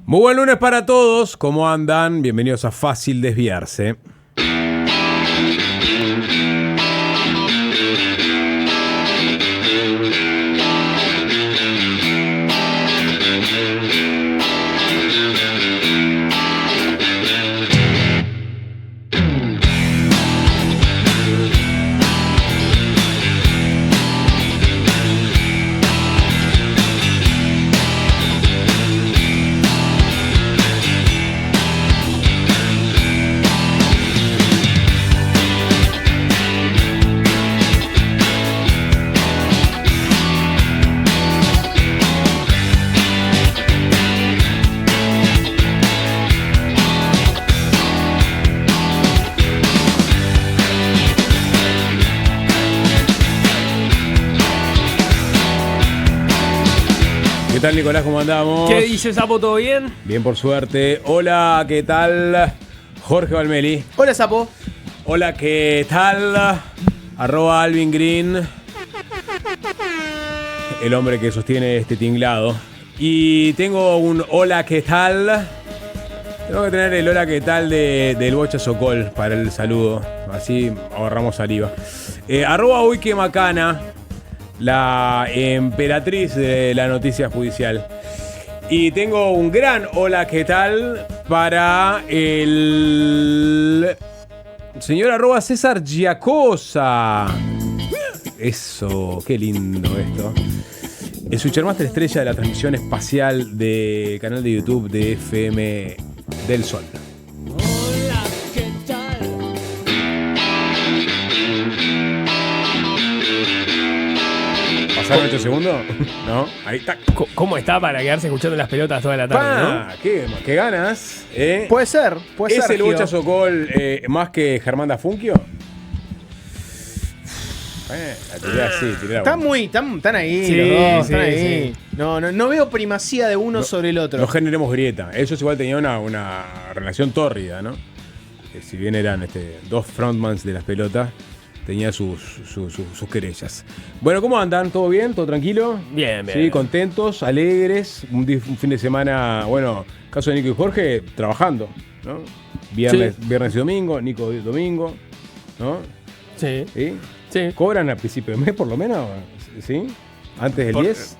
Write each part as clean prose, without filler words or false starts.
Muy buen lunes para todos, ¿cómo andan? Bienvenidos a Fácil Desviarse. ¿Qué tal, Nicolás? ¿Cómo andamos? ¿Qué dice, Sapo? ¿Todo bien? Bien, por suerte. Hola, ¿qué tal? Jorge Valmeli. Hola, Sapo. Hola, ¿qué tal? Arroba Alvin Green. El hombre que sostiene este tinglado. Y tengo un hola, ¿qué tal? Tengo que tener el hola, ¿qué tal? Del Bocha Sokol para el saludo. Así ahorramos saliva. Arroba Uy, qué macana. La emperatriz de la noticia judicial. Y tengo un gran hola, ¿qué tal? Para el señor arroba César Giacosa. Eso, qué lindo esto. El Switchermaster estrella de la transmisión espacial del canal de YouTube de FM del Sol. Hola, ¿qué tal? ¿Pasaron 8 segundos? ¿No? Ahí está. ¿Cómo está para quedarse escuchando las pelotas toda la tarde, ¡Pah! ¿Qué ganas? Puede ser, ¿Es el Gio. Bocha Sokol más que Germán Dafunquio? La tiré así, tiré la Están bomba. están ahí Sí, los dos, sí, están ahí. sí. No veo primacía de uno sobre el otro. No generemos grieta. Ellos igual tenían una relación tórrida, ¿no? Que si bien eran dos frontmans de las pelotas, tenía sus querellas. Bueno, ¿cómo andan? ¿Todo bien? ¿Todo tranquilo? Bien, bien. Sí, contentos, alegres. Un fin de semana, bueno, caso de Nico y Jorge, trabajando, ¿no? Viernes y domingo, Nico domingo, ¿no? Sí, ¿Sí? sí. ¿Cobran al principio de mes por lo menos? ¿Sí? ¿Antes del 10?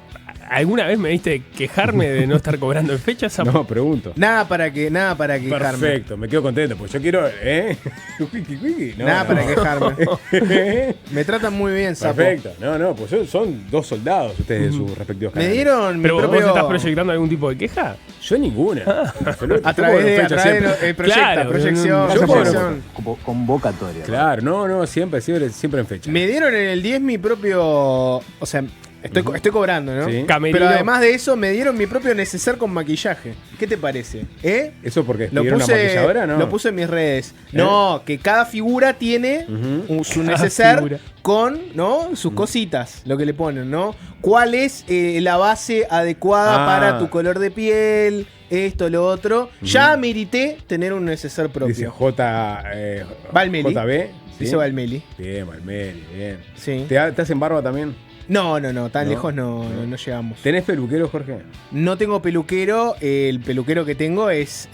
¿Alguna vez me viste quejarme de no estar cobrando en fecha, Sapo? No, pregunto. Nada para quejarme. Perfecto, me quedo contento, pues yo quiero, No, Nada no. para quejarme. Me tratan muy bien, Sapo. Perfecto, no, pues son dos soldados ustedes de sus respectivos Me canales. dieron mi ¿Pero vos propio... estás proyectando algún tipo de queja? Yo ninguna. A través de Claro, proyección. yo proyección. Convocatoria. Claro, no, siempre en fecha. Me dieron en el 10 mi propio... O sea, estoy cobrando, ¿no? Sí. Camerino. Pero además de eso, me dieron mi propio neceser con maquillaje. ¿Qué te parece? ¿Eso porque Lo pidieron una maquilladora, puse, no? lo puse en mis redes. No, que cada figura tiene su neceser figura. con, ¿no? Sus cositas, lo que le ponen, ¿no? ¿Cuál es la base adecuada para tu color de piel? Esto, lo otro. Ya merité tener un neceser propio. Dice Valmeli. JB. ¿sí? Dice Valmeli. Bien, Valmeli, bien. Sí. ¿Te hacen barba también? No, tan No, lejos no llegamos. ¿Tenés peluquero, Jorge? No tengo peluquero. El peluquero que tengo es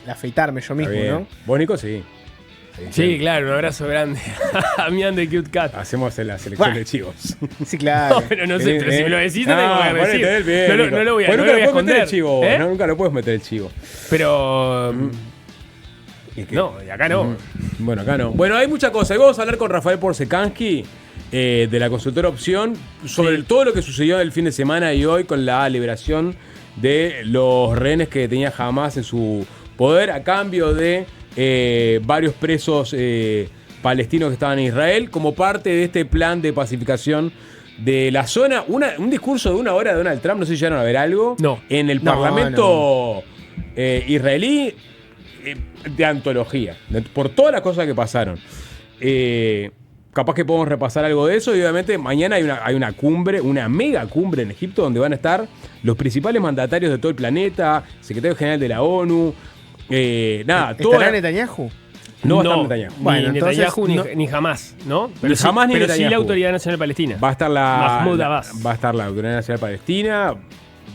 afeitarme yo mismo, Está bien. ¿no? ¿Vos, Nico? Sí. Sí, claro, un abrazo grande a mi de Cute Cat. Hacemos la selección Bah. de chivos. Sí, claro. No, pero no sé, pero si me lo decís, te tengo que ponete decir. él bien, Nico. No lo voy a, Vos no nunca lo voy a lo puedes meter esconder. el chivo, ¿eh? ¿no? Nunca lo puedes meter el chivo. Pero... ¿Y qué? No, y acá no. Bueno, acá no. Bueno, hay muchas cosas. Hoy vamos a hablar con Rafael Porsekansky, de la consultora Opción, sobre todo lo que sucedió el fin de semana y hoy con la liberación de los rehenes que tenía Hamas en su poder a cambio de varios presos palestinos que estaban en Israel, como parte de este plan de pacificación de la zona. Un discurso de 1 hora de Donald Trump, no sé si llegaron a ver algo. No. En el No, Parlamento israelí, de antología, por todas las cosas que pasaron. Capaz que podemos repasar algo de eso y obviamente mañana hay una cumbre, una mega cumbre en Egipto donde van a estar los principales mandatarios de todo el planeta, secretario general de la ONU, ¿Estará Netanyahu? No va a estar Netanyahu. Bueno, Ni entonces, Netanyahu no- ni Hamas, ¿no? Ni Hamas ni pero sí Netanyahu. la Autoridad Nacional Palestina. Va a estar Mahmoud Abbas. Va a estar la Autoridad Nacional Palestina,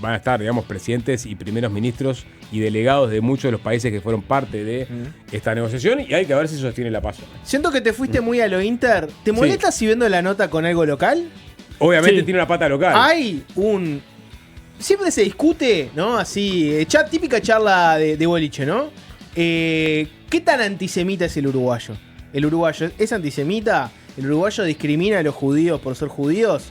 van a estar, digamos, presidentes y primeros ministros y delegados de muchos de los países que fueron parte de esta negociación, y hay que ver si sostiene la PASO. Siento que te fuiste muy a lo Inter. ¿Te molesta si vendo la nota con algo local? Obviamente tiene una pata local. Hay un... Siempre se discute, ¿no? Así, típica charla de boliche, ¿no? ¿Qué tan antisemita es el uruguayo? ¿El uruguayo es antisemita? ¿El uruguayo discrimina a los judíos por ser judíos?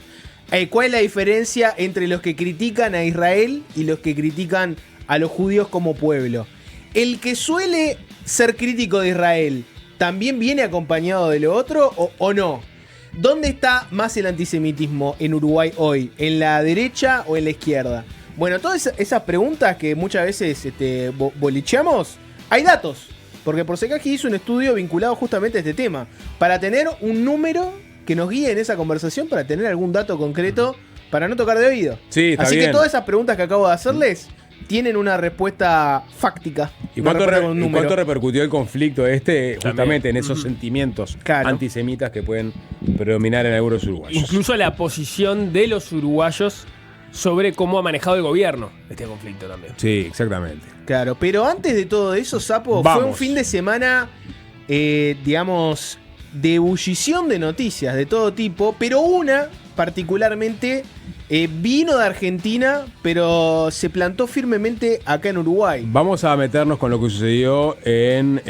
¿Cuál es la diferencia entre los que critican a Israel y los que critican a los judíos como pueblo? ¿El que suele ser crítico de Israel también viene acompañado de lo otro o no? ¿Dónde está más el antisemitismo en Uruguay hoy? ¿En la derecha o en la izquierda? Bueno, todas esas preguntas que muchas veces bolicheamos, hay datos. Porque Porcecaggi hizo un estudio vinculado justamente a este tema. Para tener un número que nos guíe en esa conversación, para tener algún dato concreto, para no tocar de oído. Sí, está Así bien. que todas esas preguntas que acabo de hacerles tienen una respuesta fáctica. ¿Y cuánto repercutió el conflicto justamente en esos sentimientos antisemitas que pueden predominar en algunos uruguayos? Incluso la posición de los uruguayos sobre cómo ha manejado el gobierno este conflicto también. Sí, exactamente. Claro, pero antes de todo eso, Sapo, fue un fin de semana, digamos, de ebullición de noticias de todo tipo, pero una particularmente vino de Argentina, pero se plantó firmemente acá en Uruguay. Vamos a meternos con lo que sucedió en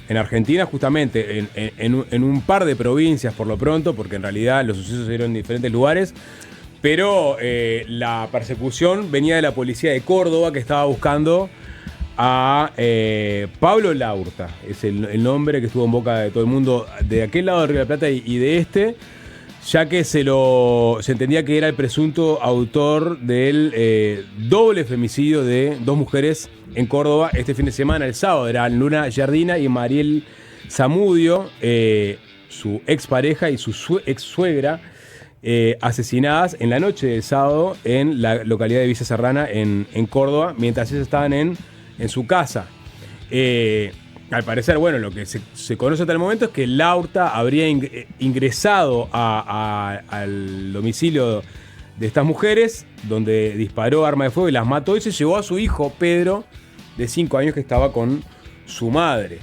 Argentina, justamente en un par de provincias por lo pronto, porque en realidad los sucesos se dieron en diferentes lugares. Pero la persecución venía de la policía de Córdoba, que estaba buscando a Pablo Laurta. Es el nombre que estuvo en boca de todo el mundo de aquel lado de Río de la Plata y de este, ya que se entendía que era el presunto autor del doble femicidio de 2 mujeres en Córdoba este fin de semana, el sábado. Eran Luna Yardina y Mariel Zamudio, su expareja y su ex-suegra, asesinadas en la noche del sábado en la localidad de Villa Serrana en Córdoba, mientras ellos estaban en su casa. Al parecer, bueno, lo que se conoce hasta el momento es que Laurta habría ingresado al domicilio de estas mujeres, donde disparó arma de fuego y las mató, y se llevó a su hijo Pedro, de 5 años, que estaba con su madre.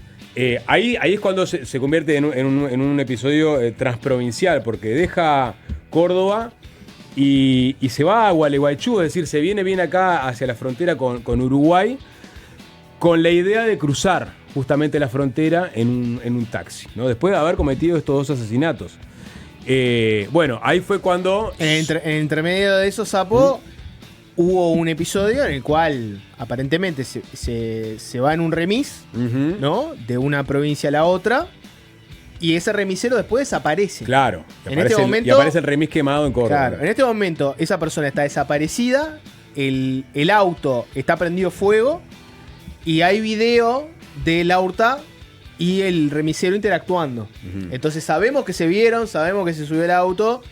Ahí es cuando se convierte en un episodio transprovincial, porque deja Córdoba y se va a Gualeguaychú, es decir, se viene bien acá hacia la frontera con Uruguay, con la idea de cruzar justamente la frontera en un taxi, ¿no? Después de haber cometido estos 2 asesinatos. Bueno, ahí fue cuando... Entre medio de eso, Sapo, hubo un episodio en el cual aparentemente se va en un remis, ¿no? De una provincia a la otra. Y ese remisero después desaparece. Claro. En este momento, y aparece el remis quemado en Córdoba. Claro. En este momento esa persona está desaparecida. El auto está prendido fuego. Y hay video de Laurta y el remisero interactuando. Entonces sabemos que se vieron, sabemos que se subió el auto.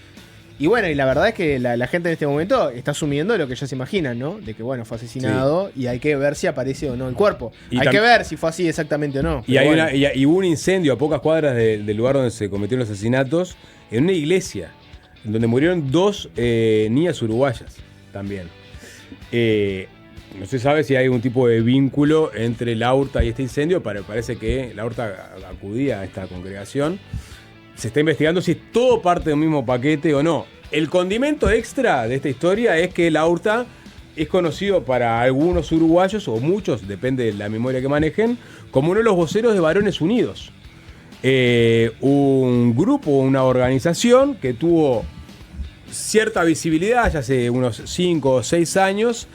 Y bueno, y la verdad es que la gente en este momento está asumiendo lo que ya se imaginan, ¿no? De que, bueno, fue asesinado, y hay que ver si aparece o no el cuerpo. Hay que ver si fue así exactamente o no. Y hubo un incendio a pocas cuadras del lugar donde se cometieron los asesinatos, en una iglesia, donde murieron 2 niñas uruguayas también. No se sabe si hay algún tipo de vínculo entre Laurta y este incendio, pero parece que Laurta acudía a esta congregación. Se está investigando si es todo parte del mismo paquete o no. El condimento extra de esta historia es que Laurta es conocido para algunos uruguayos, o muchos, depende de la memoria que manejen, como uno de los voceros de Varones Unidos. Un grupo, una organización que tuvo cierta visibilidad ya hace unos 5 o 6 años,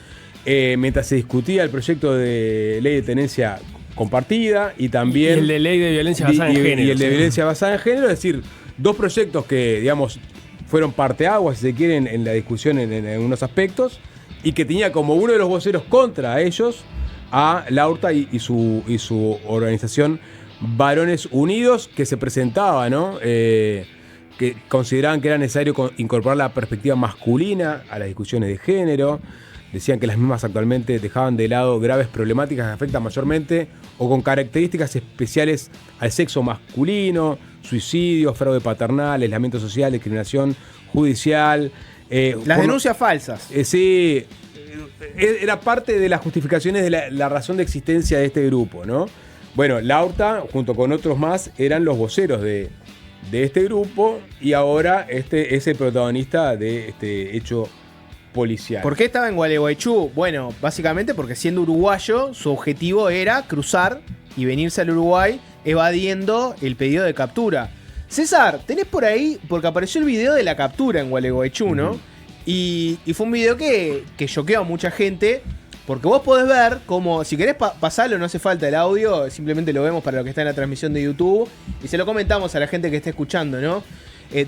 mientras se discutía el proyecto de ley de tenencia compartida y también... Y el de ley de violencia basada en género. Y el de violencia basada en género, es decir, 2 proyectos que, digamos, fueron parteaguas, si se quieren, en la discusión en algunos aspectos, y que tenía como uno de los voceros contra ellos a Laurta y su organización Varones Unidos, que se presentaba, ¿no? Que consideraban que era necesario incorporar la perspectiva masculina a las discusiones de género. Decían que las mismas actualmente dejaban de lado graves problemáticas que afectan mayormente o con características especiales al sexo masculino: suicidio, fraude paternal, aislamiento social, discriminación judicial, Las denuncias falsas. Sí, era parte de las justificaciones de la razón de existencia de este grupo, ¿no? Bueno, Laurta, junto con otros más, eran los voceros de este grupo y ahora es el protagonista de este hecho policial. ¿Por qué estaba en Gualeguaychú? Bueno, básicamente porque siendo uruguayo, su objetivo era cruzar y venirse al Uruguay evadiendo el pedido de captura. César, tenés por ahí, porque apareció el video de la captura en Gualeguaychú, ¿no? Y fue un video que choqueó a mucha gente, porque vos podés ver cómo, si querés pasarlo, no hace falta el audio, simplemente lo vemos para lo que está en la transmisión de YouTube, y se lo comentamos a la gente que está escuchando, ¿no?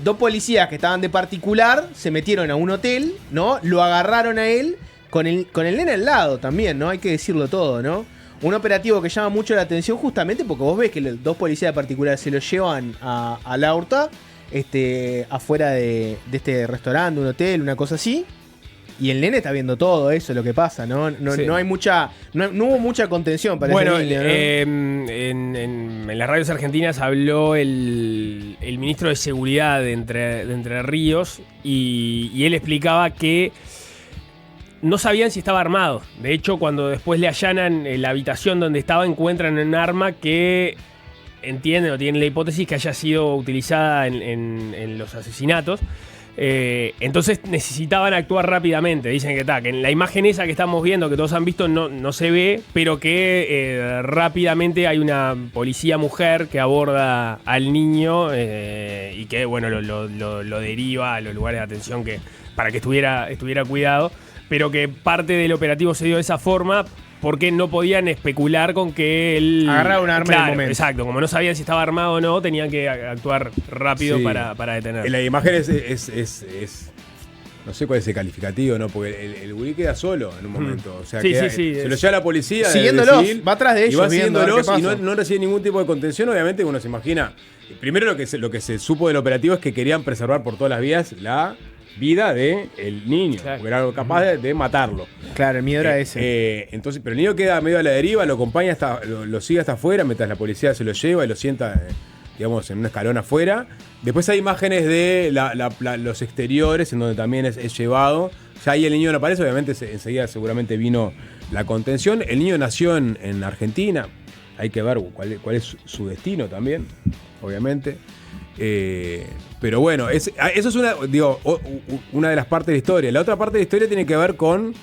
Dos policías que estaban de particular se metieron a un hotel, ¿no? Lo agarraron a él con el nene al lado también, ¿no? Hay que decirlo todo, ¿no? Un operativo que llama mucho la atención justamente porque vos ves que los dos policías de particular se lo llevan a Laurta, afuera de este restaurante, un hotel, una cosa así. Y el nene está viendo todo eso, lo que pasa, ¿no? Sí. No hay mucha. No hubo mucha contención para ese niño, ¿no? En las radios argentinas habló el ministro de Seguridad de Entre Ríos y él explicaba que no sabían si estaba armado. De hecho, cuando después le allanan la habitación donde estaba, encuentran un arma que entienden o tienen la hipótesis que haya sido utilizada en los asesinatos. Entonces necesitaban actuar rápidamente. Dicen que en la imagen esa que estamos viendo, que todos han visto, no se ve, pero que rápidamente hay una policía mujer que aborda al niño y que bueno lo deriva a los lugares de atención para que estuviera cuidado, pero que parte del operativo se dio de esa forma porque no podían especular con que él agarraba un arma en el momento. Exacto, como no sabían si estaba armado o no, tenían que actuar rápido Sí. para detenerlo. La imagen es no sé cuál es el calificativo, ¿no? Porque el gurí queda solo en un momento. O sea, Sí, queda, sí, se lo lleva la policía. Siguiéndolos, civil, va atrás de ellos. y va viendo a ver siguiéndolos qué y pasa. no recibe ningún tipo de contención. Obviamente uno se imagina. Primero lo que se supo del operativo es que querían preservar por todas las vías la vida del niño. Claro. Porque era capaz de matarlo. Claro, el miedo era ese. Entonces, pero el niño queda medio a la deriva, lo acompaña lo sigue hasta afuera, mientras la policía se lo lleva y lo sienta, digamos, en un escalón afuera. Después hay imágenes de los exteriores, en donde también es llevado. Ya ahí el niño no aparece, obviamente enseguida seguramente vino la contención. El niño nació en Argentina. Hay que ver cuál es su destino también, obviamente. Pero bueno, eso es una de las partes de la historia. La otra parte de la historia tiene que ver con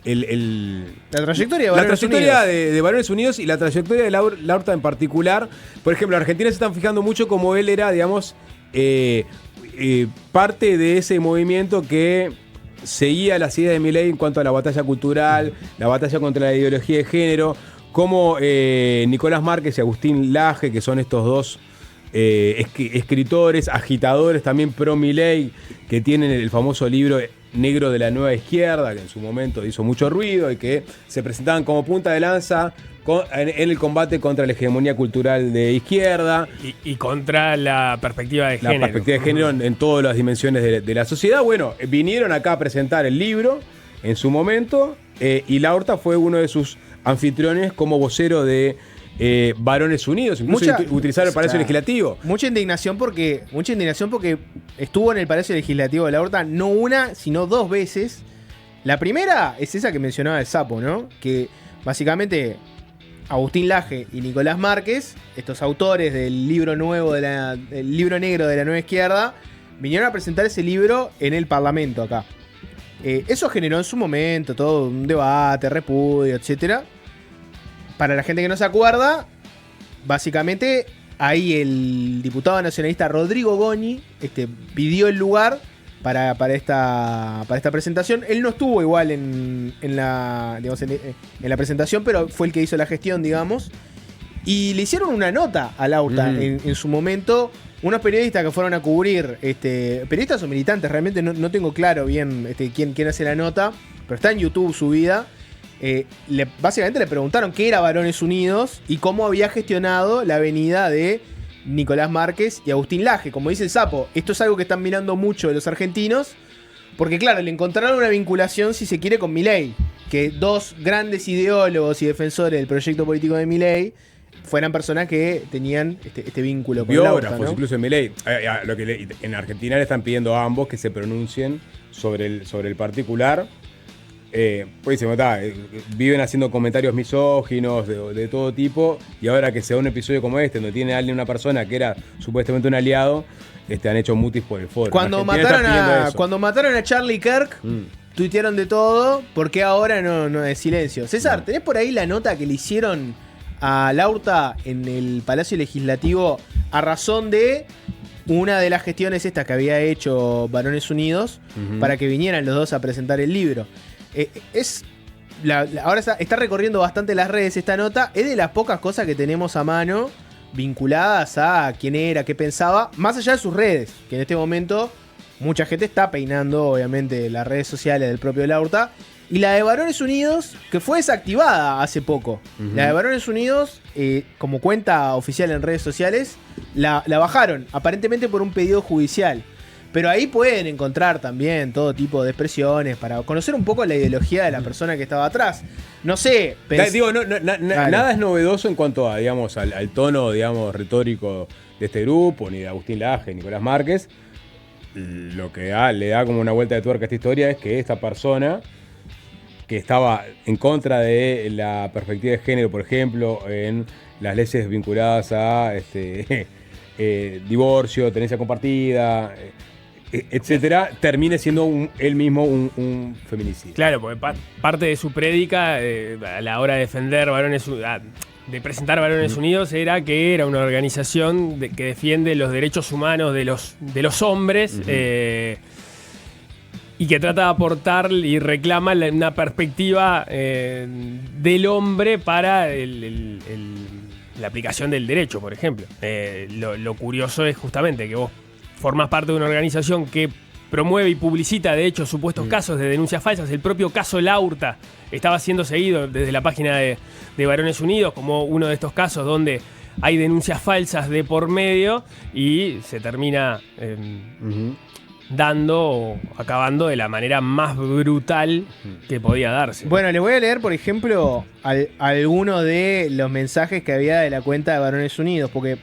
La trayectoria de la Varones trayectoria Unidos. de Varones Unidos y la trayectoria de Laurta en particular. Por ejemplo, en Argentina se están fijando mucho como él era, digamos, parte de ese movimiento que seguía las ideas de Milei en cuanto a la batalla cultural, la batalla contra la ideología de género, como Nicolás Márquez y Agustín Laje, que son estos dos escritores, agitadores también pro Milei, que tienen el famoso libro Negro de la Nueva Izquierda, que en su momento hizo mucho ruido y que se presentaban como punta de lanza en el combate contra la hegemonía cultural de izquierda. Y contra la perspectiva de género. La perspectiva de género en todas las dimensiones de la sociedad. Bueno, vinieron acá a presentar el libro en su momento y Laurta fue uno de sus anfitriones como vocero de Varones Unidos. Incluso utilizaron el Palacio Legislativo. Mucha indignación porque estuvo en el Palacio Legislativo de Laurta no una, sino dos veces. La primera es esa que mencionaba el Sapo, ¿no? Que básicamente Agustín Laje y Nicolás Márquez, estos autores del libro nuevo del libro negro de la Nueva Izquierda, vinieron a presentar ese libro en el Parlamento acá. Eso generó en su momento todo un debate, repudio, etcétera. Para la gente que no se acuerda, básicamente ahí el diputado nacionalista Rodrigo Goñi pidió el lugar para esta presentación. Él no estuvo igual en la presentación, pero fue el que hizo la gestión, digamos. Y le hicieron una nota a Laurta en su momento. Unos periodistas que fueron a cubrir, periodistas o militantes, realmente no tengo claro bien quién hace la nota, pero está en YouTube subida. Básicamente le preguntaron qué era Varones Unidos y cómo había gestionado la venida de Nicolás Márquez y Agustín Laje. Como dice el Sapo, esto es algo que están mirando mucho de los argentinos, porque claro, le encontraron una vinculación, si se quiere, con Milei, que dos grandes ideólogos y defensores del proyecto político de Milei fueran personas que tenían este vínculo con Laurta, Biógrafos, ¿no? incluso en Milei. En Argentina le están pidiendo a ambos que se pronuncien sobre el particular. Pues dice, viven haciendo comentarios misóginos de todo tipo, y ahora que se da un episodio como este, donde tiene a alguien, una persona que era supuestamente un aliado, han hecho mutis por el foro. Cuando mataron a Charlie Kirk, tuitearon de todo. ¿Por qué ahora no es silencio? César, ¿tenés por ahí la nota que le hicieron a Laurta en el Palacio Legislativo a razón de una de las gestiones estas que había hecho Varones Unidos para que vinieran los dos a presentar el libro? Ahora está recorriendo bastante las redes esta nota. Es de las pocas cosas que tenemos a mano vinculadas a quién era, qué pensaba, más allá de sus redes, que en este momento mucha gente está peinando, obviamente, las redes sociales del propio Laurta. Y la de Varones Unidos, que fue desactivada hace poco. La de Varones Unidos, como cuenta oficial en redes sociales, la bajaron, aparentemente por un pedido judicial. Pero ahí pueden encontrar también todo tipo de expresiones para conocer un poco la ideología de la persona que estaba atrás. No sé. Nada es novedoso en cuanto a, digamos, al tono, digamos, retórico de este grupo, ni de Agustín Laje, Nicolás Márquez. Lo que le da como una vuelta de tuerca a esta historia es que esta persona, que estaba en contra de la perspectiva de género, por ejemplo, en las leyes vinculadas a divorcio, tenencia compartida, etcétera, termine siendo él mismo un feminicida. Claro, porque parte de su prédica a la hora de defender de presentar Varones Unidos era que era una organización que defiende los derechos humanos de los hombres y que trata de aportar y reclama una perspectiva del hombre para la aplicación del derecho, por ejemplo. Lo curioso es justamente que vos formás parte de una organización que promueve y publicita, de hecho, supuestos casos de denuncias falsas. El propio caso Laurta estaba siendo seguido desde la página de Varones Unidos como uno de estos casos donde hay denuncias falsas de por medio y se termina dando o acabando de la manera más brutal que podía darse. Bueno, les voy a leer, por ejemplo, algunos de los mensajes que había de la cuenta de Varones Unidos, porque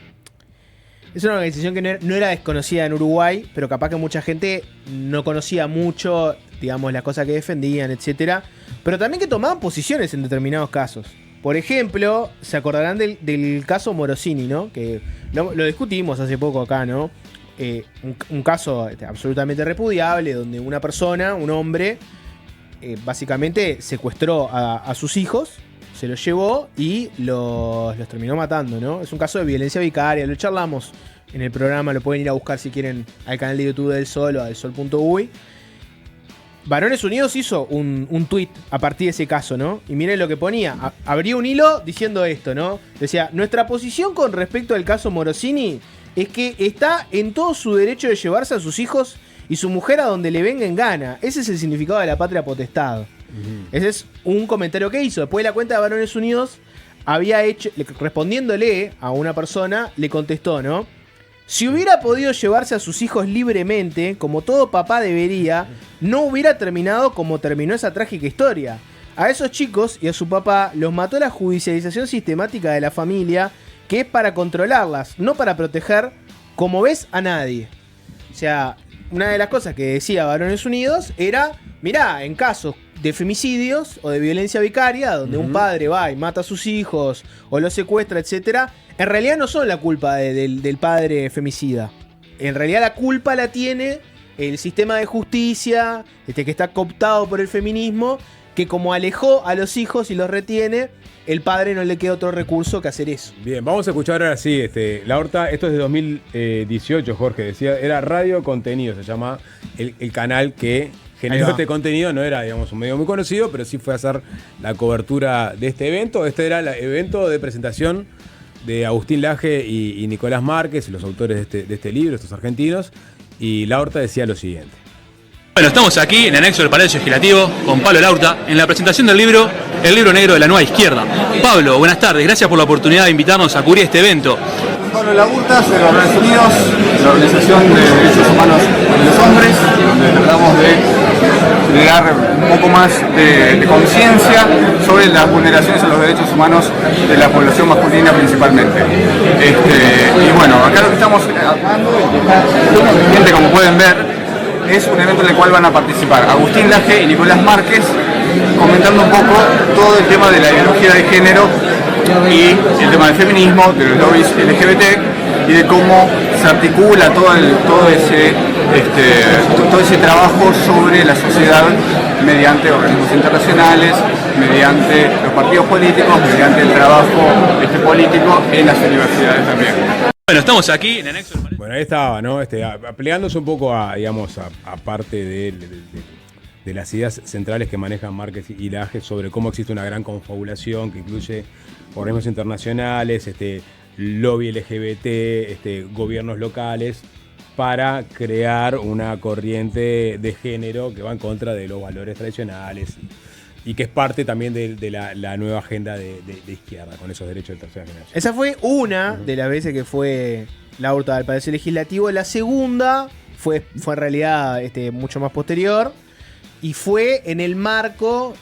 es una organización que no era desconocida en Uruguay, pero capaz que mucha gente no conocía mucho, digamos, las cosas que defendían, etcétera, pero también que tomaban posiciones en determinados casos. Por ejemplo, se acordarán del caso Morosini, ¿no? Que lo discutimos hace poco acá, ¿no? Un caso absolutamente repudiable, donde una persona, un hombre, básicamente secuestró a sus hijos, se los llevó y los terminó matando, ¿no? Es un caso de violencia vicaria, lo charlamos en el programa, lo pueden ir a buscar si quieren al canal de YouTube del Sol o a delsol.uy. Varones Unidos hizo un tweet a partir de ese caso, ¿no? Y miren lo que ponía, abría un hilo diciendo esto, ¿no? Decía, nuestra posición con respecto al caso Morosini es que está en todo su derecho de llevarse a sus hijos y su mujer a donde le venga en gana. Ese es el significado de la patria potestad. Ese es un comentario que hizo. Después de la cuenta de Varones Unidos había hecho, respondiéndole a una persona, le contestó, ¿no? Si hubiera podido llevarse a sus hijos libremente, como todo papá debería, no hubiera terminado como terminó esa trágica historia. A esos chicos y a su papá los mató la judicialización sistemática de la familia, que es para controlarlas, no para proteger, como ves, a nadie. O sea, una de las cosas que decía Varones Unidos era, mirá, en casos de femicidios o de violencia vicaria, donde un padre va y mata a sus hijos o los secuestra, etcétera, en realidad no son la culpa del padre femicida. En realidad la culpa la tiene el sistema de justicia, que está cooptado por el feminismo, que como alejó a los hijos y los retiene, el padre no le queda otro recurso que hacer eso. Bien, vamos a escuchar ahora sí, Laurta, esto es de 2018, Jorge decía, era Radio Contenido, se llama el canal que generó este contenido, no era, digamos, un medio muy conocido, pero sí fue a hacer la cobertura de este evento. Este era el evento de presentación de Agustín Laje y Nicolás Márquez, los autores de este libro, estos argentinos, y Laurta decía lo siguiente. Bueno, estamos aquí en el anexo del Palacio Legislativo con Pablo Laurta en la presentación del libro El Libro Negro de la Nueva Izquierda. Pablo, buenas tardes, gracias por la oportunidad de invitarnos a cubrir este evento. Pablo Laurta, de los Varones Unidos, la Organización de Derechos Humanos de los Hombres, donde tratamos de dar un poco más de conciencia sobre las vulneraciones a los derechos humanos de la población masculina principalmente. Y bueno, acá lo que estamos armando, gente como pueden ver, es un evento en el cual van a participar Agustín Laje y Nicolás Márquez, comentando un poco todo el tema de la ideología de género y el tema del feminismo, de los lobbies LGBT y de cómo se articula todo ese trabajo sobre la sociedad mediante organismos internacionales, mediante los partidos políticos, mediante el trabajo político en las universidades también. Bueno, estamos aquí en Anexo del Palacio. Bueno, ahí estaba, ¿no? Plegándose un poco a parte de las ideas centrales que manejan Márquez y Laje sobre cómo existe una gran confabulación que incluye organismos internacionales, lobby LGBT, gobiernos locales, para crear una corriente de género que va en contra de los valores tradicionales y que es parte también de la nueva agenda de izquierda con esos derechos de tercera generación. Esa fue una de las veces que fue Laurta al Palacio Legislativo. La segunda fue en realidad mucho más posterior y fue en el marco,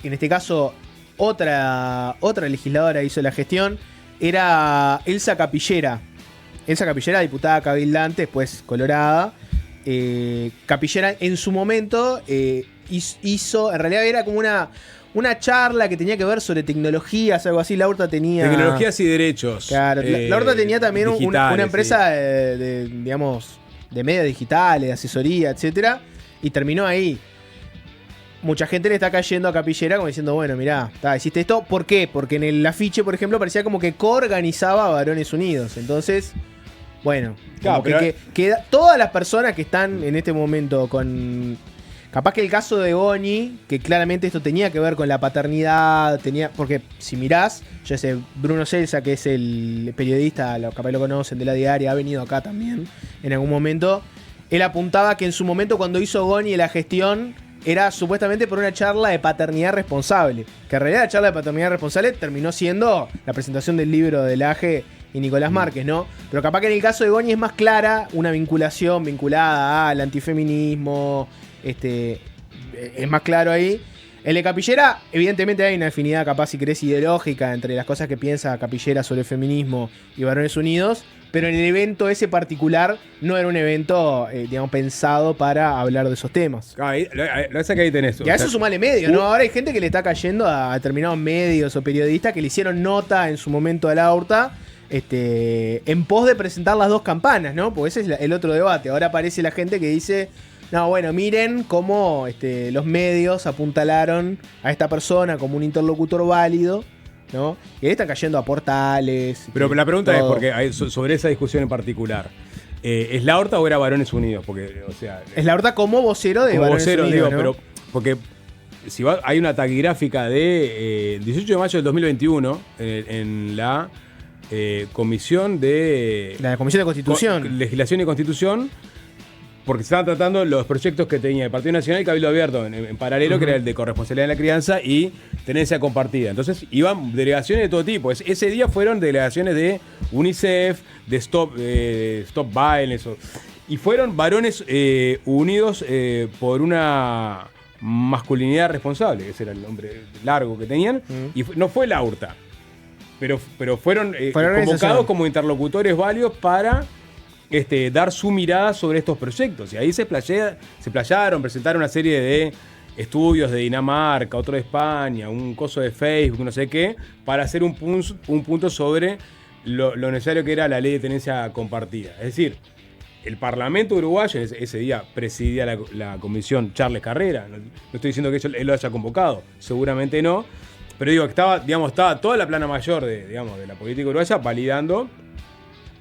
en este caso otra legisladora hizo la gestión, era Elsa Capillera. Elsa Capillera, diputada cabildante, después colorada. Capillera en su momento hizo, en realidad era como una charla que tenía que ver sobre tecnologías, algo así. Laurta tenía... Tecnologías y derechos. Claro, Laurta tenía también una empresa sí. de medios digitales, de asesoría, etcétera, y terminó ahí. Mucha gente le está cayendo a Capillera como diciendo, bueno, mirá, hiciste esto. ¿Por qué? Porque en el afiche, por ejemplo, parecía como que coorganizaba a Varones Unidos. Entonces, bueno, claro, que todas las personas que están en este momento con... Capaz que el caso de Goñi, que claramente esto tenía que ver con la paternidad, porque si mirás, yo sé, Bruno Celsa, que es el periodista, capaz lo conocen de La Diaria, ha venido acá también en algún momento. Él apuntaba que en su momento cuando hizo Goñi la gestión era supuestamente por una charla de paternidad responsable. Que en realidad la charla de paternidad responsable terminó siendo la presentación del libro de Laje y Nicolás Márquez, ¿no? Pero capaz que en el caso de Goñi es más clara una vinculación vinculada al antifeminismo. Es más claro ahí. El de Capillera, evidentemente hay una afinidad capaz, si querés, ideológica entre las cosas que piensa Capillera sobre el feminismo y Varones Unidos. Pero en el evento ese particular no era un evento, pensado para hablar de esos temas. Lo hace que ahí tenés. Y a eso sumale medio, ¿no? Ahora hay gente que le está cayendo a determinados medios o periodistas que le hicieron nota en su momento a Laurta, en pos de presentar las dos campanas, ¿no? Porque ese es el otro debate. Ahora aparece la gente que dice, no, bueno, miren cómo los medios apuntalaron a esta persona como un interlocutor válido, ¿no? Y ahí están cayendo a portales. Pero la pregunta es, porque sobre esa discusión en particular, ¿es Laurta o era Varones Unidos? Porque, o sea, es Laurta como vocero de Varones Unidos, digo, ¿no? pero porque hay una taquigráfica de 18 de mayo del 2021 en la Comisión de... La Comisión de Constitución. Legislación y Constitución, porque se estaban tratando los proyectos que tenía el Partido Nacional y Cabildo Abierto en paralelo, que era el de corresponsabilidad en la crianza y tenencia compartida. Entonces iban delegaciones de todo tipo. Ese día fueron delegaciones de UNICEF, de Stop Violence, y fueron Varones Unidos por una masculinidad responsable, ese era el nombre largo que tenían, y no fue Laurta, pero fueron convocados como interlocutores válidos para... dar su mirada sobre estos proyectos. Y ahí se playaron, presentaron una serie de estudios de Dinamarca, otro de España, un coso de Facebook, no sé qué, para hacer un punto sobre lo necesario que era la ley de tenencia compartida. Es decir, el Parlamento uruguayo ese día presidía la comisión Charles Carrera. No estoy diciendo que él lo haya convocado, seguramente no, pero digo que estaba toda la plana mayor de la política uruguaya validando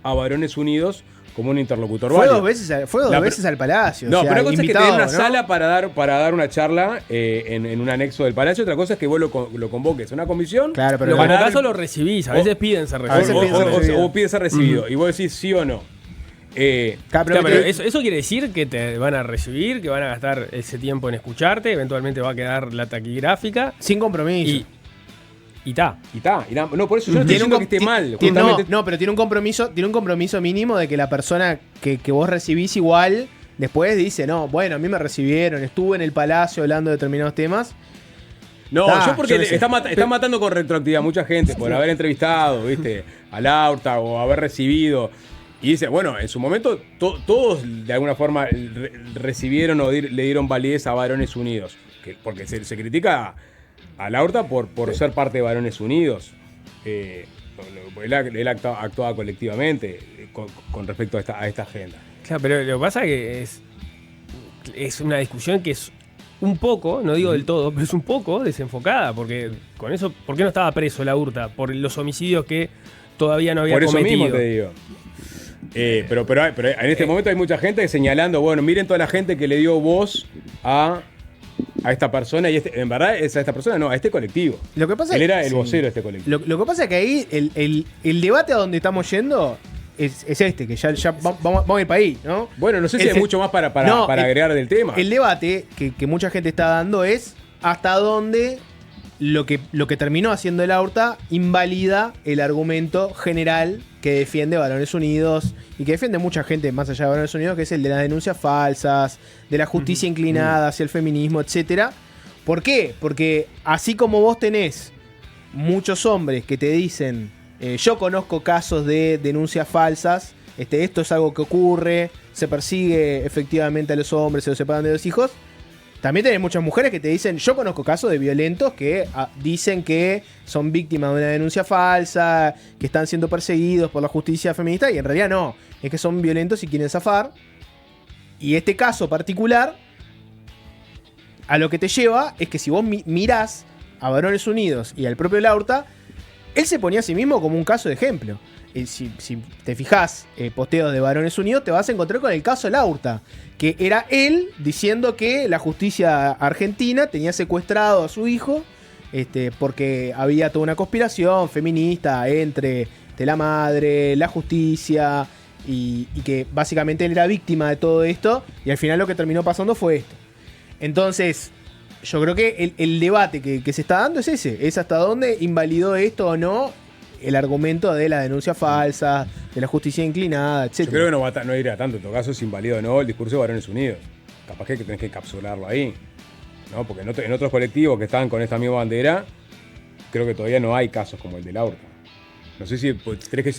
a Varones Unidos como un interlocutor válido. Fue dos veces al Palacio. No, o sea, pero una cosa es que tenés una ¿no? sala para dar una charla en un anexo del Palacio, otra cosa es que vos lo convoques a una comisión. Claro, pero en el caso lo recibís, a veces piden ser recibido. O pides ser recibido, y vos decís sí o no. Pero eso quiere decir que te van a recibir, que van a gastar ese tiempo en escucharte, eventualmente va a quedar la taquigráfica. Sin compromiso. Y ta. No, por eso yo no estoy diciendo que esté mal. No, pero tiene un compromiso mínimo de que la persona que vos recibís igual después dice, no, bueno, a mí me recibieron, estuve en el Palacio hablando de determinados temas. No, yo porque están matando con retroactividad mucha gente por haber entrevistado, ¿viste? A Laurta o haber recibido. Y dice, bueno, en su momento todos de alguna forma recibieron o le dieron validez a Varones Unidos. Porque se critica a Laurta por ser parte de Varones Unidos. Él actuaba colectivamente con respecto a esta agenda. Claro, pero lo que pasa es que es una discusión que es un poco, no digo del todo, pero es un poco desenfocada, porque con eso, ¿por qué no estaba preso Laurta? Por los homicidios que todavía no había cometido. Por eso mismo te digo. Pero en este momento hay mucha gente señalando, bueno, miren toda la gente que le dio voz a esta persona, y en verdad es a esta persona, no, a este colectivo. Lo que pasa Él era el vocero de este colectivo. Lo que pasa es que ahí el debate a donde estamos yendo es este, que ya vamos a ir para ahí, ¿no? Bueno, no sé si hay mucho más para agregar del tema. El debate que mucha gente está dando es hasta dónde lo que terminó haciendo el Laurta invalida el argumento general que defiende Varones Unidos y que defiende mucha gente más allá de Varones Unidos, que es el de las denuncias falsas, de la justicia inclinada hacia el feminismo, etcétera. ¿Por qué? Porque así como vos tenés muchos hombres que te dicen yo conozco casos de denuncias falsas, esto es algo que ocurre, se persigue efectivamente a los hombres, se los separan de los hijos. También tenés muchas mujeres que te dicen, yo conozco casos de violentos que dicen que son víctimas de una denuncia falsa, que están siendo perseguidos por la justicia feminista, y en realidad no, es que son violentos y quieren zafar. Y este caso particular, a lo que te lleva es que si vos mirás a Varones Unidos y al propio Laurta, él se ponía a sí mismo como un caso de ejemplo. Si te fijás posteos de Varones Unidos, te vas a encontrar con el caso Laurta, que era él diciendo que la justicia argentina tenía secuestrado a su hijo porque había toda una conspiración feminista entre la madre, la justicia, y que básicamente él era víctima de todo esto, y al final lo que terminó pasando fue esto. Entonces, yo creo que el debate que se está dando es ese, es hasta dónde invalidó esto o no el argumento de la denuncia falsa, de la justicia inclinada, etc. Yo creo que no irá tanto, en todo caso es inválido o no el discurso de Varones Unidos. Capaz que tenés que encapsularlo ahí, ¿no? Porque en otros colectivos que están con esta misma bandera, creo que todavía no hay casos como el de Laurta. No sé si tenés que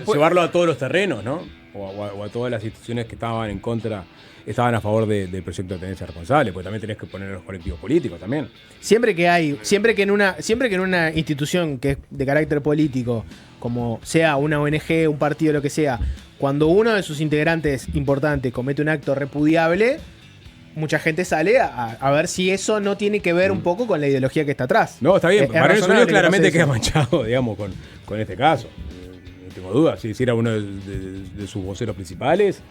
llevarlo a todos los terrenos, ¿no? O a todas las instituciones que estaban en contra, estaban a favor del proyecto de tenencia responsable, porque también tenés que poner a los colectivos políticos también. Siempre que en una institución que es de carácter político, como sea una ONG, un partido, lo que sea, cuando uno de sus integrantes importantes comete un acto repudiable, mucha gente sale a ver si eso no tiene que ver un poco con la ideología que está atrás. No, está bien. Varones Unidos claramente queda manchado, digamos, con este caso. No tengo dudas. Si era uno de sus voceros principales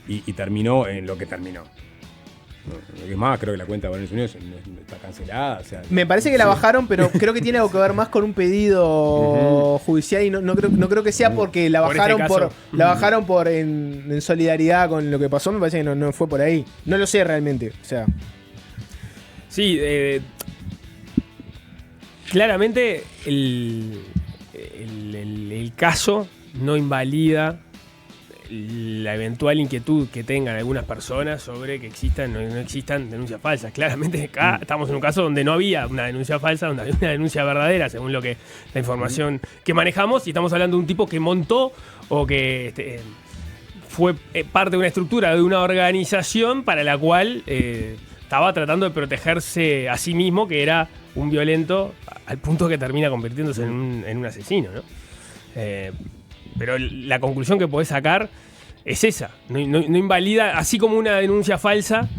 y terminó en lo que terminó. Es más, creo que la cuenta de Varones Unidos está cancelada. O sea, me parece que la bajaron, pero creo que tiene algo que ver más con un pedido judicial y no creo que sea porque la bajaron en solidaridad con lo que pasó. Me parece que no fue por ahí. No lo sé realmente. O sea. Sí, claramente el caso no invalida la eventual inquietud que tengan algunas personas sobre que existan o no existan denuncias falsas. Claramente acá estamos en un caso donde no había una denuncia falsa, donde había una denuncia verdadera, según la información que manejamos, y estamos hablando de un tipo que montó o que fue parte de una estructura de una organización para la cual estaba tratando de protegerse a sí mismo, que era un violento al punto que termina convirtiéndose en un asesino, ¿no? Pero la conclusión que podés sacar es esa. No invalida, así como una denuncia falsa,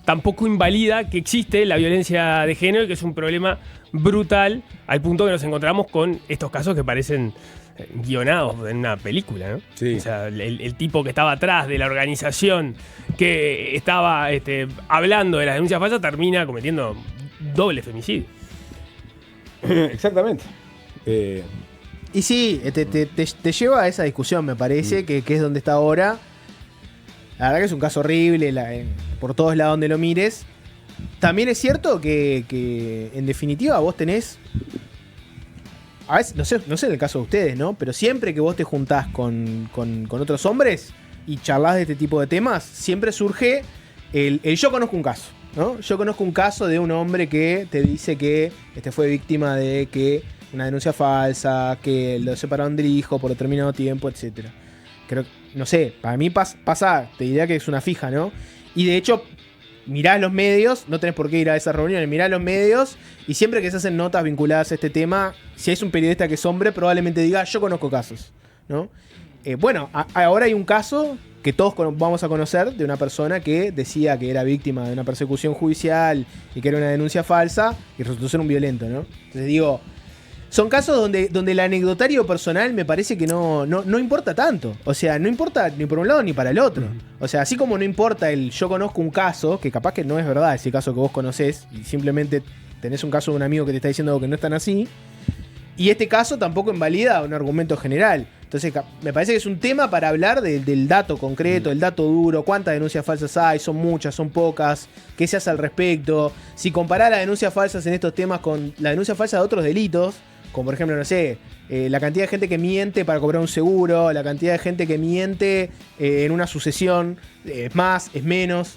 tampoco invalida que existe la violencia de género y que es un problema brutal al punto que nos encontramos con estos casos que parecen guionados en una película, ¿no? Sí. O sea, el tipo que estaba atrás de la organización que estaba hablando de las denuncias falsas termina cometiendo doble femicidio. Exactamente. Y sí, te lleva a esa discusión, me parece, que es donde está ahora. La verdad que es un caso horrible, por todos lados donde lo mires. También es cierto que en definitiva vos tenés... A veces, no sé en el caso de ustedes, ¿no? Pero siempre que vos te juntás con otros hombres y charlás de este tipo de temas, siempre surge el yo conozco un caso, ¿no? Yo conozco un caso de un hombre que te dice que fue víctima de que una denuncia falsa, que lo separaron del hijo por determinado tiempo, etc. creo, no sé, para mí pasa, te diría que es una fija, ¿no? Y de hecho, mirás los medios, no tenés por qué ir a esas reuniones, mirás los medios y siempre que se hacen notas vinculadas a este tema, si es un periodista que es hombre, probablemente diga, yo conozco casos, ¿no? Bueno, ahora hay un caso que todos vamos a conocer de una persona que decía que era víctima de una persecución judicial y que era una denuncia falsa y resultó ser un violento, ¿no? Entonces digo, son casos donde el anecdotario personal me parece que no importa tanto. O sea, no importa ni por un lado ni para el otro. O sea, así como no importa el yo conozco un caso, que capaz que no es verdad ese caso que vos conocés, y simplemente tenés un caso de un amigo que te está diciendo algo que no es tan así, y este caso tampoco invalida un argumento general. Entonces, me parece que es un tema para hablar del dato concreto, el dato duro, cuántas denuncias falsas hay, son muchas, son pocas, qué se hace al respecto. Si comparás las denuncias falsas en estos temas con la denuncia falsa de otros delitos, como por ejemplo, no sé, la cantidad de gente que miente para cobrar un seguro, la cantidad de gente que miente en una sucesión, es más, es menos.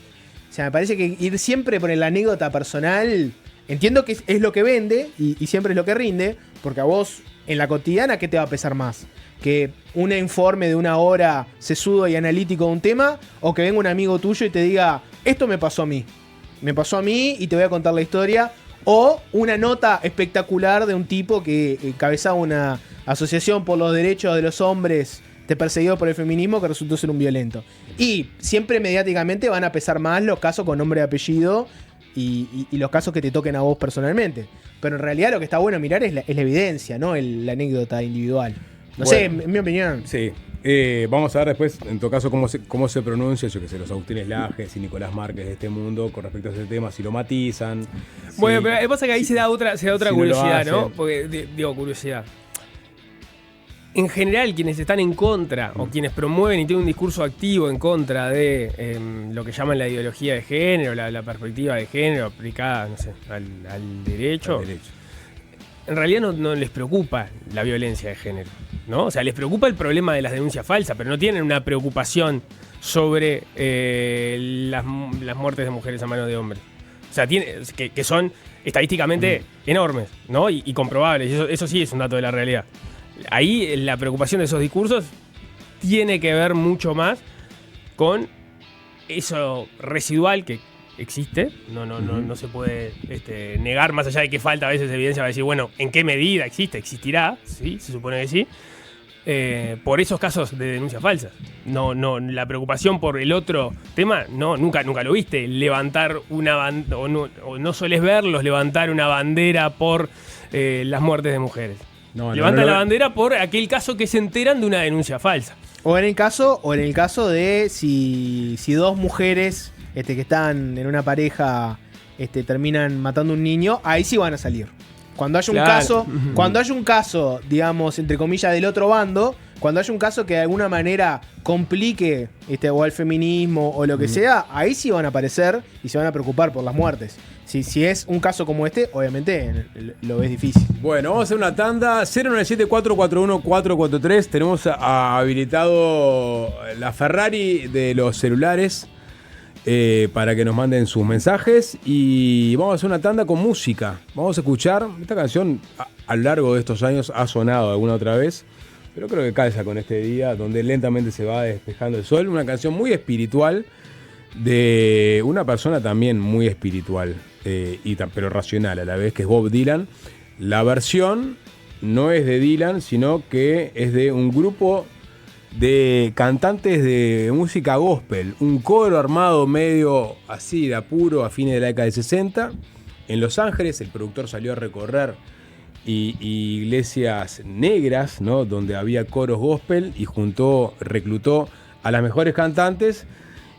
O sea, me parece que ir siempre por la anécdota personal, entiendo que es lo que vende y siempre es lo que rinde, porque a vos en la cotidiana, ¿qué te va a pesar más? Que un informe de una hora sesudo y analítico de un tema, o que venga un amigo tuyo y te diga, esto me pasó a mí y te voy a contar la historia. O una nota espectacular de un tipo que encabezaba una asociación por los derechos de los hombres perseguidos por el feminismo que resultó ser un violento. Y siempre mediáticamente van a pesar más los casos con nombre y apellido y los casos que te toquen a vos personalmente. Pero en realidad lo que está bueno mirar es la evidencia, no la anécdota individual. No sé, en mi opinión. Sí. Vamos a ver después, en todo caso, cómo se pronuncia, yo que sé, los Agustín Lajes y Nicolás Márquez de este mundo con respecto a ese tema, si lo matizan. Bueno, pero pasa que ahí se da otra si curiosidad, no ¿no? Porque, digo, curiosidad. En general, quienes están en contra o quienes promueven y tienen un discurso activo en contra de lo que llaman la ideología de género, la perspectiva de género aplicada, no sé, al derecho. En realidad no les preocupa la violencia de género, ¿no? O sea, les preocupa el problema de las denuncias falsas, pero no tienen una preocupación sobre las muertes de mujeres a manos de hombres. O sea, que son estadísticamente enormes, ¿no? Y comprobables. Eso sí es un dato de la realidad. Ahí la preocupación de esos discursos tiene que ver mucho más con eso residual que existe, no se puede negar, más allá de que falta a veces evidencia para decir, bueno, ¿en qué medida existe? ¿Existirá? Sí, se supone que sí. Por esos casos de denuncias falsas. No, la preocupación por el otro tema, nunca lo viste. Levantar una bandera, o no sueles verlos levantar una bandera por las muertes de mujeres. Levantan la bandera por aquel caso que se enteran de una denuncia falsa. O en el caso de si dos mujeres que están en una pareja terminan matando a un niño, ahí sí van a salir. Cuando haya un caso, digamos, entre comillas, del otro bando, cuando haya un caso que de alguna manera complique o al feminismo o lo que sea, ahí sí van a aparecer y se van a preocupar por las muertes. Si es un caso como este, obviamente lo ves difícil. Bueno, vamos a hacer una tanda. 097-441-443. Tenemos habilitado la Ferrari de los celulares para que nos manden sus mensajes. Y vamos a hacer una tanda con música. Vamos a escuchar. Esta canción a lo largo de estos años ha sonado alguna otra vez, pero creo que calza con este día donde lentamente se va despejando el sol. Una canción muy espiritual de una persona también muy espiritual, pero racional a la vez, que es Bob Dylan. La versión no es de Dylan, sino que es de un grupo de cantantes de música gospel, un coro armado medio así de apuro a fines de la década de 60 en Los Ángeles. El productor salió a recorrer iglesias negras, ¿no?, donde había coros gospel, y reclutó a las mejores cantantes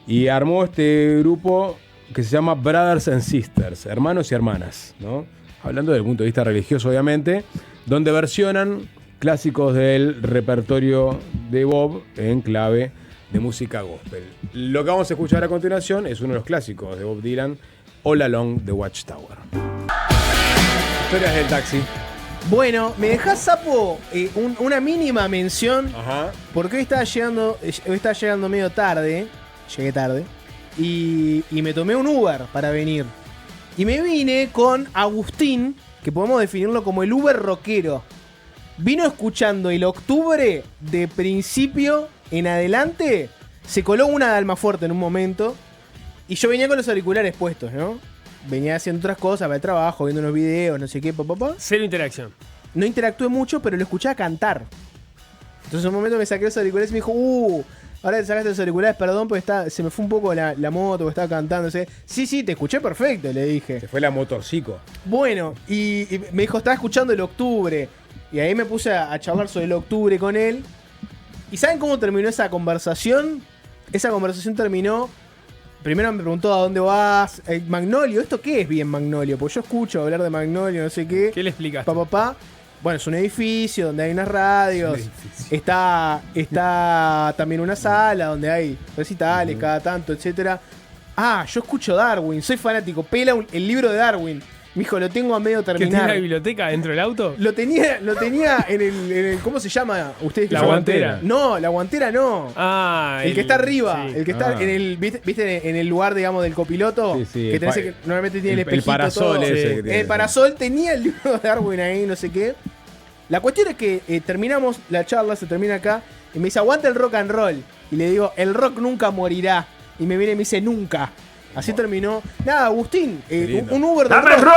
y armó este grupo que se llama Brothers and Sisters, hermanos y hermanas, ¿no? Hablando desde el punto de vista religioso, obviamente, donde versionan clásicos del repertorio de Bob en clave de música gospel. Lo que vamos a escuchar a continuación es uno de los clásicos de Bob Dylan, All Along the Watchtower. Historias del taxi. Bueno, me dejás, Sapo, una mínima mención. Ajá. Porque hoy estaba llegando medio tarde. Llegué tarde. Y me tomé un Uber para venir. Y me vine con Agustín, que podemos definirlo como el Uber rockero. Vino escuchando el octubre de principio en adelante se coló una de Almafuerte en un momento. Y yo venía con los auriculares puestos, ¿no? Venía haciendo otras cosas para el trabajo, viendo unos videos, no sé qué, papá. Cero interacción. No interactué mucho, pero lo escuchaba cantar. Entonces en un momento me saqué los auriculares y me dijo, ahora te sacaste los auriculares, perdón, porque se me fue un poco la moto, porque estaba cantando. Sí, te escuché perfecto, le dije. Se fue la motorcico. Bueno, y me dijo, estaba escuchando el Octubre. Y ahí me puse a charlar sobre el Octubre con él. ¿Y saben cómo terminó esa conversación? Esa conversación terminó... Primero me preguntó a dónde vas. Magnolio, ¿esto qué es bien Magnolio? Porque yo escucho hablar de Magnolio, no sé qué. ¿Qué le explicaste? Bueno, es un edificio donde hay unas radios. Está también una sala donde hay recitales cada tanto, etcétera. Yo escucho Darwin, soy fanático. Pela el libro de Darwin. Me dijo, lo tengo a medio ¿Que terminar. tiene una biblioteca dentro del auto? Lo tenía en el ¿cómo se llama? ¿Ustedes La llaman? guantera. No, la guantera no. El que está arriba, sí. el que está en el, ¿viste? En el lugar, digamos, del copiloto. Sí, que tenés que normalmente tiene el espejito. El parasol todo. ese. Sí. Que tiene. El parasol tenía el libro de Darwin ahí, no sé qué. La cuestión es que terminamos la charla, se termina acá. Y me dice, aguanta el rock and roll. Y le digo, el rock nunca morirá. Y me viene y me dice, nunca. Así terminó. Nada, Agustín, un Uber de rock.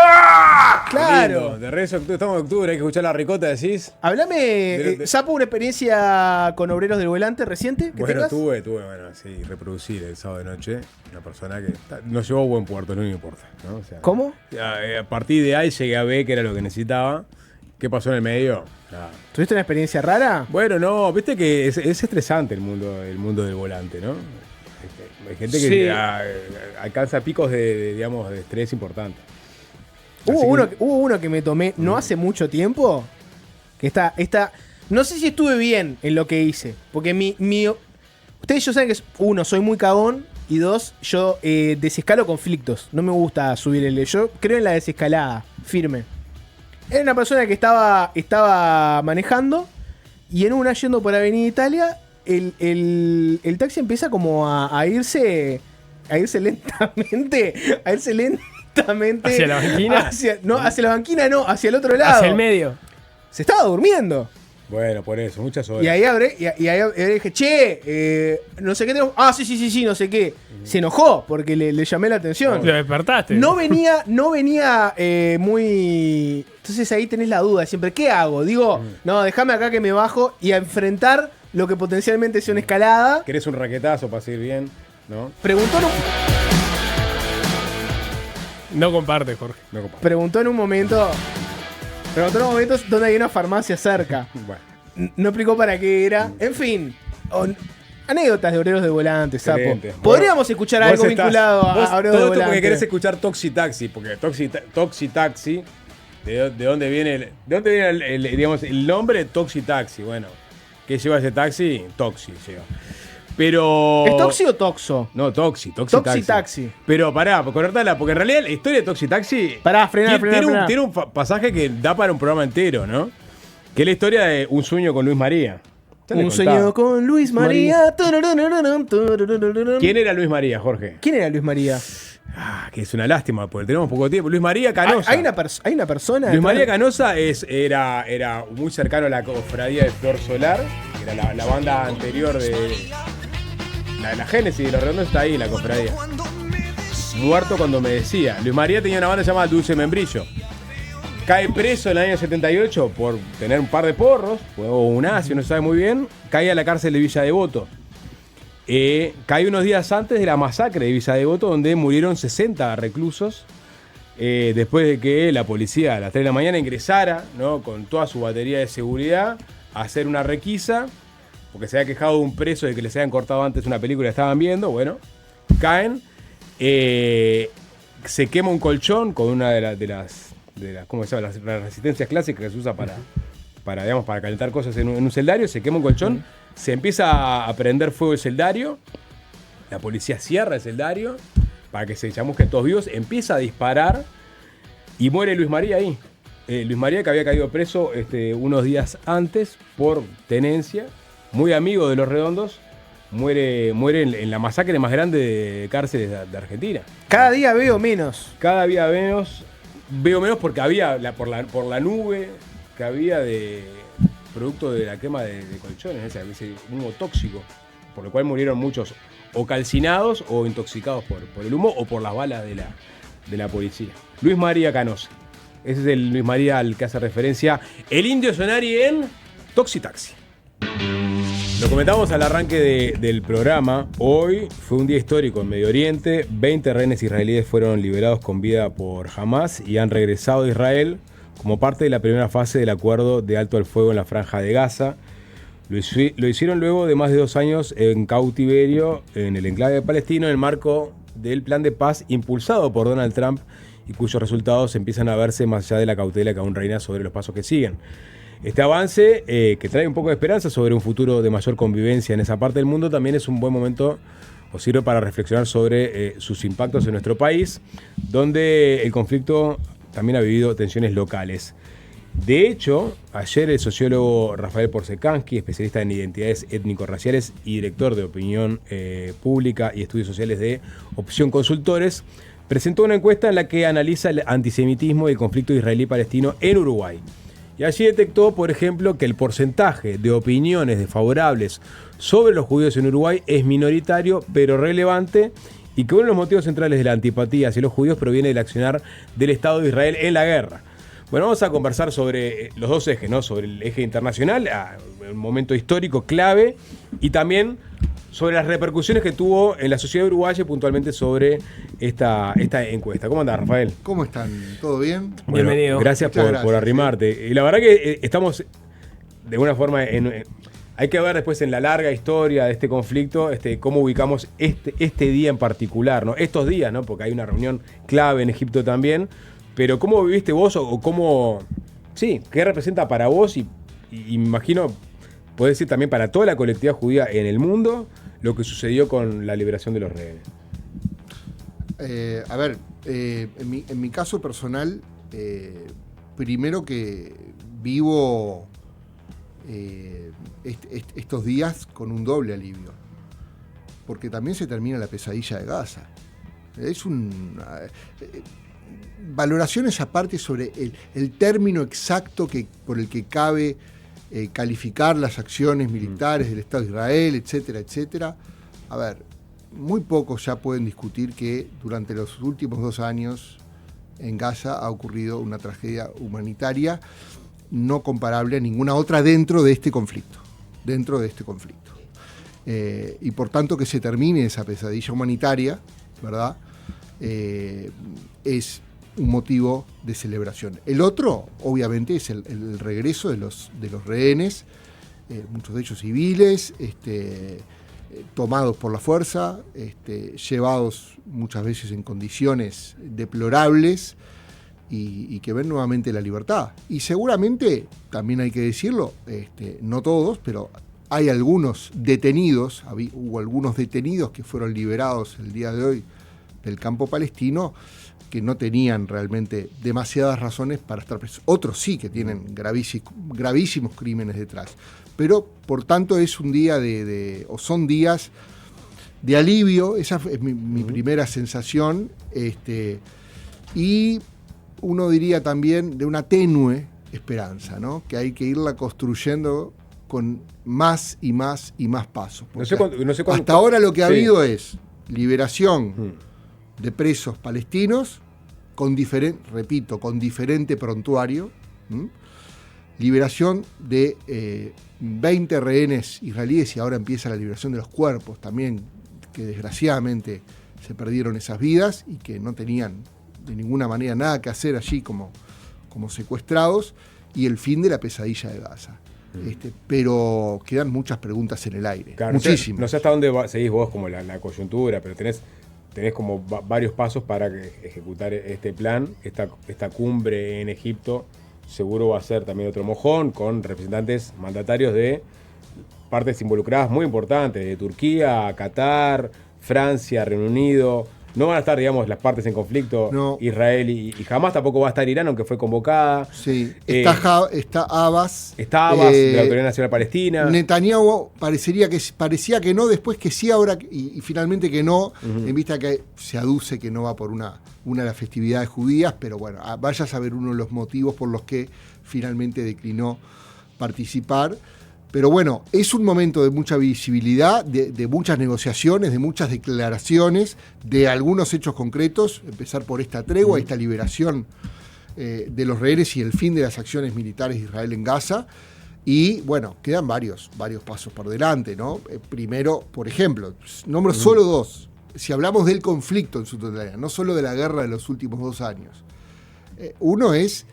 Claro. De rezo, estamos en octubre, hay que escuchar la ricota, decís. Hablame, Sapo, una experiencia con Obreros del Volante reciente que Bueno, tengas. tuve, sí, reproducir el sábado de noche. Una persona que nos llevó a buen puerto, no me importa, ¿no? O sea, ¿Cómo? A partir de ahí llegué a B, que era lo que necesitaba. ¿Qué pasó en el medio? Nada. ¿Tuviste una experiencia rara? Bueno, no, viste que es estresante el mundo del volante, ¿no? Hay gente que Sí. alcanza picos de estrés importantes. Hubo uno que me tomé no hace mucho tiempo. Que está. No sé si estuve bien en lo que hice. Porque ustedes ya saben que uno, soy muy cagón. Y dos, yo desescalo conflictos. No me gusta subir yo creo en la desescalada, firme. Era una persona que estaba manejando. Y en una yendo por Avenida Italia. El taxi empieza como a irse lentamente. ¿Hacia la banquina? Hacia la banquina no, hacia el otro lado. Hacia el medio. Se estaba durmiendo. Bueno, por eso, muchas horas. Y ahí dije, che, no sé qué tenemos. Sí, no sé qué. Se enojó porque le llamé la atención. Lo despertaste. No venía muy... Entonces ahí tenés la duda siempre. ¿Qué hago? Digo, no, déjame acá que me bajo y a enfrentar lo que potencialmente sea una escalada. ¿Querés un raquetazo para seguir bien? ¿No? No comparte, Jorge. No, compadre. Preguntó en un momento donde hay una farmacia cerca. Bueno, No explicó para qué era. En fin, anécdotas de Obreros de Volante, Sapo. excelente. Podríamos escuchar algo vinculado a Obreros de todo esto Volante. porque querés escuchar Toxi Taxi, porque Toxi Taxi, ¿de dónde viene digamos, el nombre Toxi Taxi? Bueno, ¿qué lleva ese taxi? Toxi lleva. Pero... ¿Es Toxi o Toxo? No, Toxi Taxi. Pero pará, cortala, porque en realidad la historia de Toxi Taxi Pará, frená. tiene un pasaje que da para un programa entero, ¿no? Que es la historia de Un sueño con Luis María. Ya le Un contaba. sueño con Luis María. ¿Quién era Luis María, Jorge? ¿Quién era Luis María? Que es una lástima, porque tenemos poco tiempo. Luis María Canosa. ¿Hay una persona? Luis María Canosa era muy cercano a la cofradía de Flor Solar, que era la banda anterior de... La génesis de Los Redondos está ahí, la cofradía. Muerto cuando me decía. Luis María tenía una banda llamada Dulce Membrillo. Cae preso en el año 78 por tener un par de porros, o un asio, no se sabe muy bien. Cae a la cárcel de Villa Devoto. Cae unos días antes de la masacre de Villa Devoto, donde murieron 60 reclusos. Después de que la policía a las 3 de la mañana ingresara, ¿no?, con toda su batería de seguridad a hacer una requisa, porque se había quejado de un preso de que les habían cortado antes una película que estaban viendo. Bueno, caen. Se quema un colchón con una de las ¿cómo se llama? Las resistencias clásicas que se usa para calentar cosas en un celdario. Se quema un colchón, se empieza a prender fuego el celdario, la policía cierra el celdario para que se chamusquen todos vivos, empieza a disparar y muere Luis María ahí. Luis María, que había caído preso unos días antes por tenencia, muy amigo de Los Redondos, muere en la masacre más grande de cárceles de Argentina. Cada día veo menos. Cada día veo menos porque había por la nube que había de producto de la quema de colchones, ese humo tóxico, por lo cual murieron muchos o calcinados o intoxicados por el humo o por las balas de la policía. Luis María Canosa. Ese es el Luis María al que hace referencia el Indio Solari en Toxi Taxi. Lo comentamos al arranque del programa. Hoy fue un día histórico en Medio Oriente. 20 rehenes israelíes fueron liberados con vida por Hamas y han regresado a Israel como parte de la primera fase del acuerdo de alto al fuego en la Franja de Gaza. Lo hicieron luego de más de 2 años en cautiverio en el enclave palestino en el marco del plan de paz impulsado por Donald Trump y cuyos resultados empiezan a verse más allá de la cautela que aún reina sobre los pasos que siguen. Este avance, que trae un poco de esperanza sobre un futuro de mayor convivencia en esa parte del mundo, también es un buen momento o sirve para reflexionar sobre sus impactos en nuestro país, donde el conflicto también ha vivido tensiones locales. De hecho, ayer el sociólogo Rafael Porsekansky, especialista en identidades étnico-raciales y director de opinión pública y estudios sociales de Opción Consultores, presentó una encuesta en la que analiza el antisemitismo y el conflicto israelí-palestino en Uruguay. Y allí detectó, por ejemplo, que el porcentaje de opiniones desfavorables sobre los judíos en Uruguay es minoritario, pero relevante, y que uno de los motivos centrales de la antipatía hacia los judíos proviene del accionar del Estado de Israel en la guerra. Bueno, vamos a conversar sobre los dos ejes, ¿no? Sobre el eje internacional, un momento histórico clave, y también sobre las repercusiones que tuvo en la sociedad uruguaya, puntualmente sobre esta encuesta. ¿Cómo andás, Rafael? ¿Cómo están? ¿Todo bien? Bueno, Bienvenido. Gracias por arrimarte. Y la verdad que estamos, de alguna forma, hay que ver después en la larga historia de este conflicto, cómo ubicamos este día en particular, ¿no? Estos días, ¿no? Porque hay una reunión clave en Egipto también. Pero ¿cómo viviste vos o cómo, sí, qué representa para vos y me imagino, podés decir también para toda la colectividad judía en el mundo, lo que sucedió con la liberación de los rehenes? En mi caso personal, primero que vivo estos días con un doble alivio, porque también se termina la pesadilla de Gaza. Es valoraciones aparte sobre el término exacto por el que cabe calificar las acciones militares del Estado de Israel, etcétera, etcétera. A ver, muy pocos ya pueden discutir que durante los últimos 2 años en Gaza ha ocurrido una tragedia humanitaria no comparable a ninguna otra dentro de este conflicto. Y por tanto que se termine esa pesadilla humanitaria, ¿verdad? Es un motivo de celebración. El otro, obviamente, es el regreso de los rehenes, muchos de ellos civiles, tomados por la fuerza, llevados muchas veces en condiciones deplorables y que ven nuevamente la libertad. Y seguramente, también hay que decirlo, no todos, pero hay algunos detenidos, hubo algunos detenidos que fueron liberados el día de hoy del campo palestino, que no tenían realmente demasiadas razones para estar presos. Otros sí que tienen gravísimos crímenes detrás. Pero, por tanto, es un día son días de alivio. Esa es mi primera sensación. Y uno diría también de una tenue esperanza, ¿no? Que hay que irla construyendo con más y más y más pasos. No sé cuánto, hasta ahora lo que ha habido es liberación de presos palestinos con diferente prontuario, liberación de 20 rehenes israelíes, y ahora empieza la liberación de los cuerpos también, que desgraciadamente se perdieron esas vidas y que no tenían de ninguna manera nada que hacer allí como secuestrados, y el fin de la pesadilla de Gaza. Pero quedan muchas preguntas en el aire, claro, muchísimas. No sé hasta dónde seguís vos como la coyuntura, pero tenés como varios pasos para ejecutar este plan. Esta cumbre en Egipto seguro va a ser también otro mojón, con representantes mandatarios de partes involucradas muy importantes, de Turquía, Qatar, Francia, Reino Unido. No van a estar, digamos, las partes en conflicto, no. Israel y Hamas. Tampoco va a estar Irán, aunque fue convocada. Sí, está Abbas. Está Abbas, de la Autoridad Nacional Palestina. Netanyahu parecía que no, después que sí, ahora y finalmente que no, en vista que se aduce que no va por una de las festividades judías, pero bueno, vaya a saber uno de los motivos por los que finalmente declinó participar. Pero bueno, es un momento de mucha visibilidad, de muchas negociaciones, de muchas declaraciones, de algunos hechos concretos, empezar por esta tregua, esta liberación de los rehenes y el fin de las acciones militares de Israel en Gaza. Y bueno, quedan varios pasos por delante, ¿no? Primero, por ejemplo, nombro solo dos. Si hablamos del conflicto en su totalidad, no solo de la guerra de los últimos 2 años. Uno es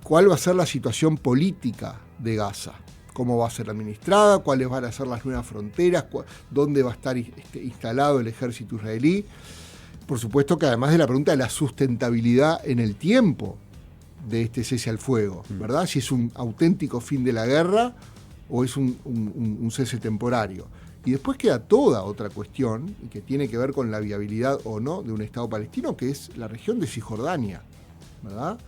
cuál va a ser la situación política de Gaza. Cómo va a ser administrada, cuáles van a ser las nuevas fronteras, dónde va a estar instalado el ejército israelí. Por supuesto que además de la pregunta de la sustentabilidad en el tiempo de este cese al fuego, ¿verdad? Si es un auténtico fin de la guerra o es un cese temporario. Y después queda toda otra cuestión que tiene que ver con la viabilidad o no de un Estado palestino, que es la región de Cisjordania, ¿verdad?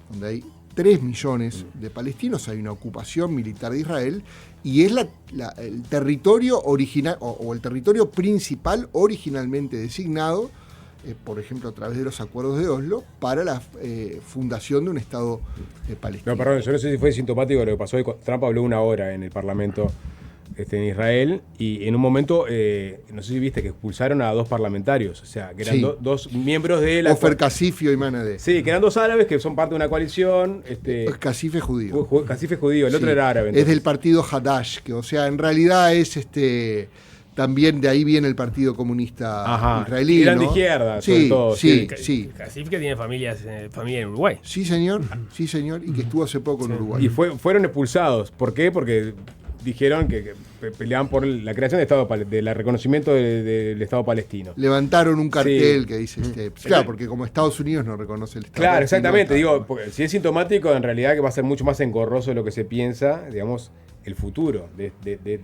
Donde hay 3 millones de palestinos, hay una ocupación militar de Israel y es el territorio original o el territorio principal originalmente designado, por ejemplo a través de los acuerdos de Oslo, para la fundación de un Estado palestino. No, perdón, yo no sé si fue sintomático de lo que pasó hoy. Trump habló 1 hora en el Parlamento en Israel y en un momento, no sé si viste que expulsaron a 2 parlamentarios, o sea, que eran Sí. 2 miembros de la... Ofer Kasif y Oyman Adeh. Sí, que eran 2 árabes que son parte de una coalición. Kasif es judío. Kasif es judío, el otro Sí. era árabe. Es entonces. del partido Hadash, que o sea, en realidad es también de ahí viene el Partido Comunista Ajá. Israelí. Eran ¿no? de izquierda, sí, sobre todo, Sí, Ca- sí. Casif que tiene familia en Uruguay. Sí, señor, y que estuvo hace poco en Uruguay. Y fueron expulsados. ¿Por qué? Porque dijeron que peleaban por la creación del reconocimiento del Estado palestino. Levantaron un cartel Sí. que dice, claro, porque como Estados Unidos no reconoce el Estado Claro, palestino, exactamente. claro. Digo, porque si es sintomático, en realidad que va a ser mucho más engorroso de lo que se piensa, digamos, el futuro de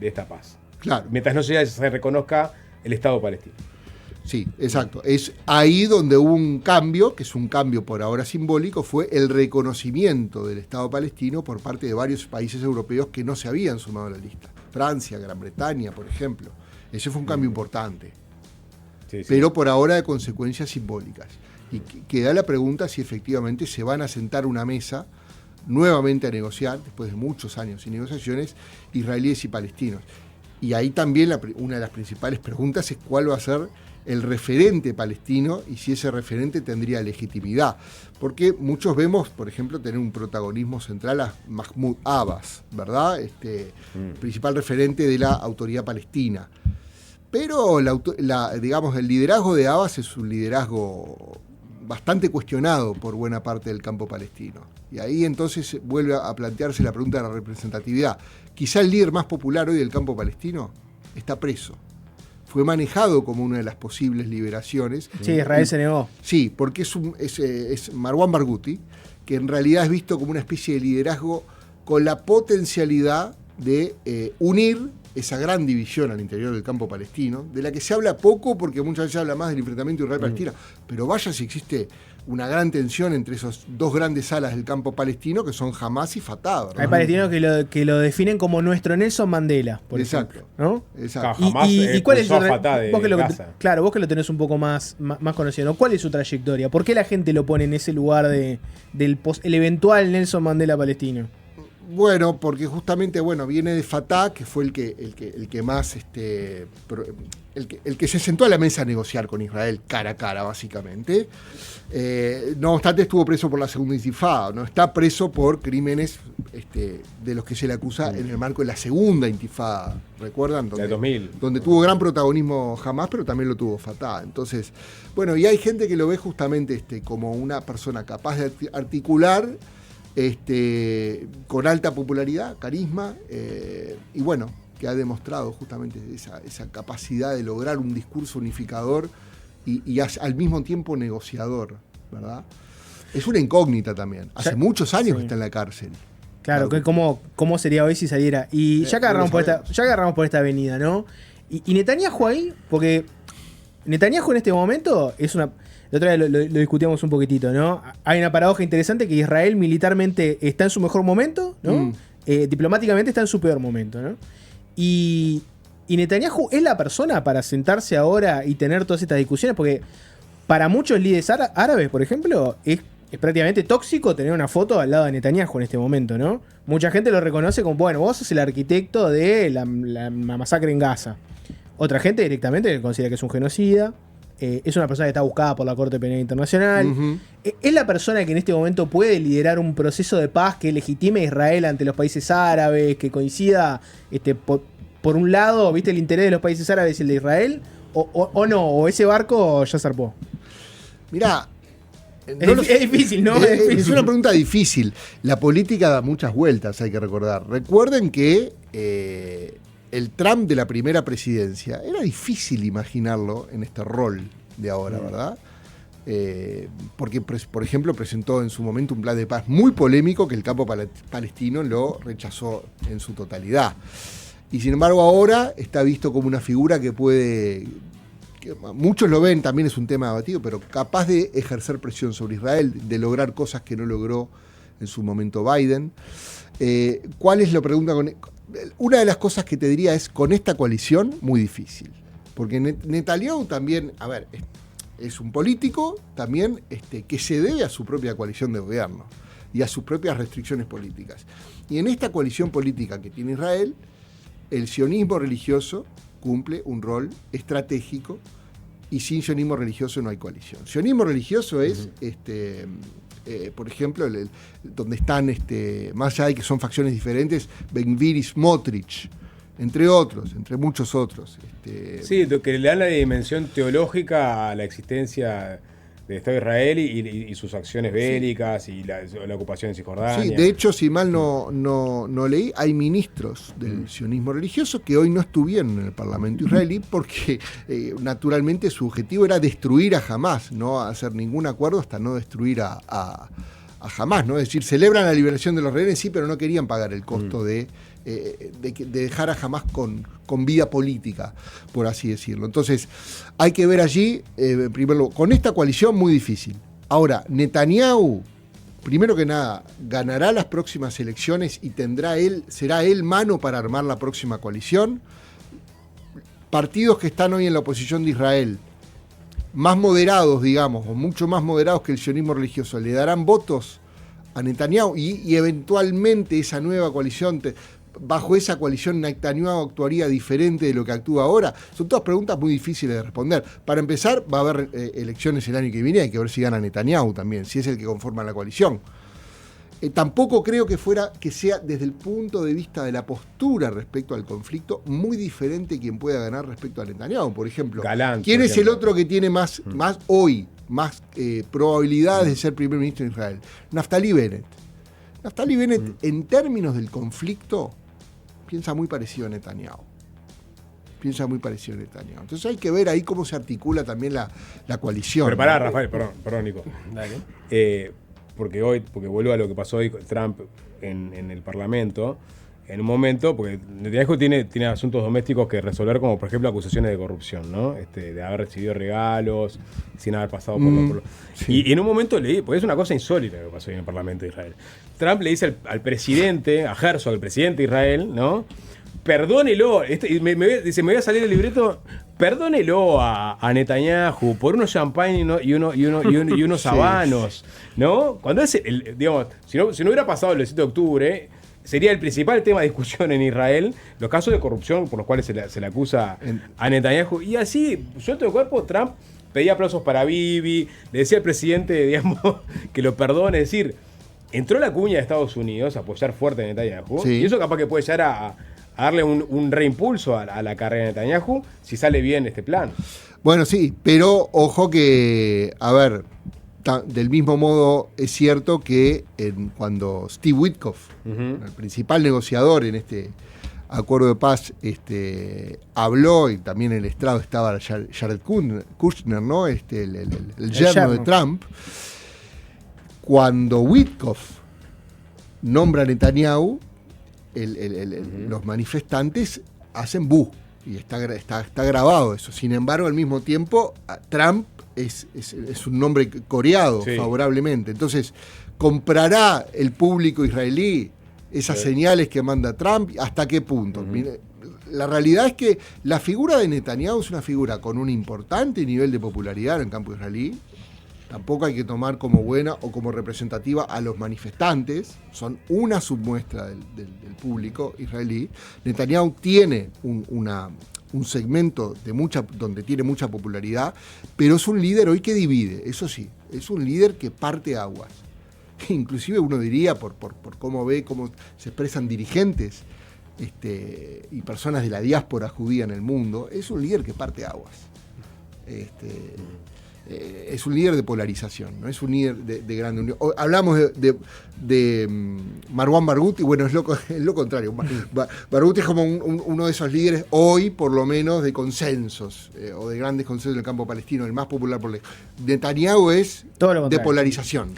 esta paz. Claro, Mientras no se reconozca el Estado palestino. sí, exacto. Es ahí donde hubo un cambio, que es un cambio por ahora simbólico, fue el reconocimiento del Estado palestino por parte de varios países europeos que no se habían sumado a la lista. Francia, Gran Bretaña, por ejemplo. Ese fue un cambio importante. Sí, sí. Pero por ahora de consecuencias simbólicas. Y queda la pregunta si efectivamente se van a sentar a una mesa nuevamente a negociar, después de muchos años sin negociaciones, israelíes y palestinos. Y ahí también una de las principales preguntas es cuál va a ser el referente palestino y si ese referente tendría legitimidad. Porque muchos vemos, por ejemplo, tener un protagonismo central a Mahmoud Abbas, ¿verdad? Principal referente de la autoridad palestina. Pero digamos, el liderazgo de Abbas es un liderazgo bastante cuestionado por buena parte del campo palestino. Y ahí entonces vuelve a plantearse la pregunta de la representatividad. Quizá el líder más popular hoy del campo palestino está preso. Fue manejado como una de las posibles liberaciones. Sí, Israel se negó. Sí, porque es Marwan Barghouti, que en realidad es visto como una especie de liderazgo con la potencialidad de unir esa gran división al interior del campo palestino, de la que se habla poco porque muchas veces se habla más del enfrentamiento Israel-Palestina, pero vaya si existe una gran tensión entre esos 2 grandes alas del campo palestino que son Hamas y Fatah, ¿verdad? Hay palestinos que lo definen como nuestro Nelson Mandela, por Exacto. ejemplo, ¿no? Exacto. Jamás ¿Y cuál es su expulsó a Fatah de vos que Gaza. Claro, vos que lo tenés un poco más conocido, ¿no? ¿Cuál es su trayectoria? ¿Por qué la gente lo pone en ese lugar el eventual Nelson Mandela palestino? Bueno, porque justamente viene de Fatah, que fue el que más el que se sentó a la mesa a negociar con Israel cara a cara, básicamente. No obstante, estuvo preso por la segunda intifada, no está preso por crímenes de los que se le acusa en el marco de la segunda intifada, ¿recuerdan? De 2000. Donde tuvo gran protagonismo Hamas, pero también lo tuvo Fatah. Entonces, y hay gente que lo ve justamente como una persona capaz de articular con alta popularidad, carisma, y que ha demostrado justamente esa capacidad de lograr un discurso unificador y al mismo tiempo negociador, ¿verdad? Es una incógnita también. Hace muchos años que está en la cárcel. Claro, que cómo sería hoy si saliera. Y ya que agarramos por esta avenida, ¿no? Y Netanyahu ahí, porque Netanyahu en este momento es una... La otra vez lo discutíamos un poquitito, ¿no? Hay una paradoja interesante que Israel militarmente está en su mejor momento, ¿no? Diplomáticamente está en su peor momento, ¿no? Y Netanyahu es la persona para sentarse ahora y tener todas estas discusiones, porque para muchos líderes árabes, por ejemplo, es es prácticamente tóxico tener una foto al lado de Netanyahu en este momento, ¿no? Mucha gente lo reconoce como, bueno, vos sos el arquitecto de la masacre en Gaza. Otra gente directamente considera que es un genocida. Es una persona que está buscada por la Corte Penal Internacional. Es la persona que en este momento puede liderar un proceso de paz que legitime a Israel ante los países árabes, que coincida por un lado, ¿viste? El interés de los países árabes y el de Israel, o no, o ese barco ya zarpó. Mirá, Es difícil, ¿no? Es una pregunta difícil. La política da muchas vueltas, hay que recordar. Recuerden que el Trump de la primera presidencia era difícil imaginarlo en este rol de ahora, ¿verdad? Porque, por ejemplo, presentó en su momento un plan de paz muy polémico que el campo palestino lo rechazó en su totalidad. Y sin embargo ahora está visto como una figura que puede... Muchos lo ven, también es un tema debatido, pero capaz de ejercer presión sobre Israel, de lograr cosas que no logró en su momento Biden. ¿Cuál es la pregunta? Una de las cosas que te diría es, con esta coalición, muy difícil. Porque Netanyahu también, a ver, es un político también que se debe a su propia coalición de gobierno y a sus propias restricciones políticas. Y en esta coalición política que tiene Israel, el sionismo religioso cumple un rol estratégico, y sin sionismo religioso no hay coalición. Sionismo religioso es, por ejemplo, donde están, más allá de que son facciones diferentes, Ben-Gvir y Smotrich, entre otros, entre muchos otros. Sí, que le dan la dimensión teológica a la existencia del Estado de Israel y sus acciones bélicas y la ocupación de Cisjordania. Sí, de hecho, si mal no leí, hay ministros del sionismo religioso que hoy no estuvieron en el Parlamento israelí porque naturalmente su objetivo era destruir a Hamás, no hacer ningún acuerdo hasta no destruir a Hamás, ¿no? Es decir, celebran la liberación de los rehenes, sí, pero no querían pagar el costo de dejar a Hamás con vida política, por así decirlo. Entonces, hay que ver allí, en primer lugar, con esta coalición muy difícil. Ahora, Netanyahu, primero que nada, ganará las próximas elecciones y será él mano para armar la próxima coalición. Partidos que están hoy en la oposición de Israel, más moderados, digamos, o mucho más moderados que el sionismo religioso, le darán votos a Netanyahu y eventualmente esa nueva coalición, bajo esa coalición Netanyahu actuaría diferente de lo que actúa ahora. Son todas preguntas muy difíciles de responder. Para empezar, va a haber elecciones el año que viene, hay que ver si gana Netanyahu también, si es el que conforma la coalición. Tampoco creo que sea desde el punto de vista de la postura respecto al conflicto muy diferente quien pueda ganar respecto a Netanyahu. Por ejemplo, Galán, ¿quién por es ejemplo el otro que tiene más probabilidades de ser primer ministro de Israel? Naftali Bennett. Naftali Bennett, en términos del conflicto, piensa muy parecido a Netanyahu. Entonces hay que ver ahí cómo se articula también la coalición. Pero pará, Rafael, perdón, Nico. Dale. Porque vuelvo a lo que pasó hoy con Trump en el Parlamento, en un momento, porque Netanyahu tiene asuntos domésticos que resolver, como por ejemplo acusaciones de corrupción, ¿no? De haber recibido regalos sin haber pasado por Sí. Y en un momento porque es una cosa insólita lo que pasó hoy en el Parlamento de Israel. Trump le dice al presidente, a Herzog, el presidente de Israel, ¿no? Perdónelo, me voy a salir el libreto, perdónelo a Netanyahu por unos champagne y unos Sí. habanos, ¿no? Cuando digamos, si no hubiera pasado el 7 de octubre, sería el principal tema de discusión en Israel, los casos de corrupción por los cuales se le acusa a Netanyahu. Y así, suelto de cuerpo, Trump pedía aplausos para Bibi, le decía al presidente, digamos, que lo perdone, es decir, entró la cuña de Estados Unidos a apoyar fuerte a Netanyahu, Sí. y eso capaz que puede llegar a darle un reimpulso a la carrera de Netanyahu si sale bien este plan. Bueno, sí, pero ojo que, a ver, del mismo modo es cierto que cuando Steve Witkoff, el principal negociador en este acuerdo de paz, habló, y también en el estrado estaba Jared Kushner, ¿no? El yerno de Trump. Cuando Witkoff nombra a Netanyahu, los manifestantes hacen bu, y está grabado eso. Sin embargo, al mismo tiempo, Trump es un nombre coreado favorablemente. Entonces, ¿comprará el público israelí esas señales que manda Trump? ¿Hasta qué punto? Mire, la realidad es que la figura de Netanyahu es una figura con un importante nivel de popularidad en el campo israelí, Tampoco hay que tomar como buena o como representativa a los manifestantes, son una submuestra del público israelí. Netanyahu tiene un segmento donde tiene mucha popularidad, pero es un líder hoy que divide, eso sí, es un líder que parte aguas. Inclusive uno diría, por cómo ve, cómo se expresan dirigentes y personas de la diáspora judía en el mundo, es un líder que parte aguas. Es un líder de polarización, no es un líder de grande unión. Hablamos de Marwan Barghouti, y bueno, es lo contrario. Barghouti es como uno de esos líderes hoy, por lo menos, de consensos, o de grandes consensos en el campo palestino, el más popular por lejos. Netanyahu es de polarización.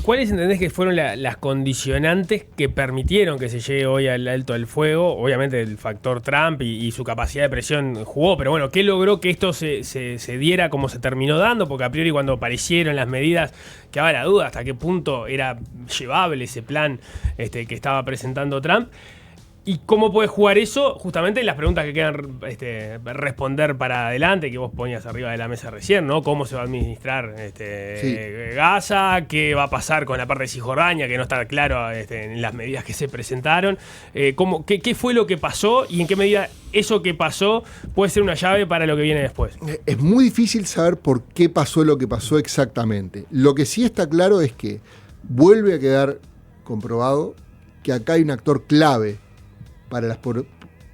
¿Cuáles entendés que fueron las condicionantes que permitieron que se llegue hoy al alto del fuego? Obviamente el factor Trump y su capacidad de presión jugó, pero bueno, ¿qué logró que esto se diera como se terminó dando? Porque a priori cuando aparecieron las medidas quedaba la duda hasta qué punto era llevable ese plan que estaba presentando Trump. ¿Y cómo puede jugar eso? Justamente en las preguntas que quedan responder para adelante, que vos ponías arriba de la mesa recién, ¿no? ¿Cómo se va a administrar Gaza? ¿Qué va a pasar con la parte de Cisjordania? Que no está claro en las medidas que se presentaron. ¿Qué fue lo que pasó? ¿Y en qué medida eso que pasó puede ser una llave para lo que viene después? Es muy difícil saber por qué pasó lo que pasó exactamente. Lo que sí está claro es que vuelve a quedar comprobado que acá hay un actor clave para las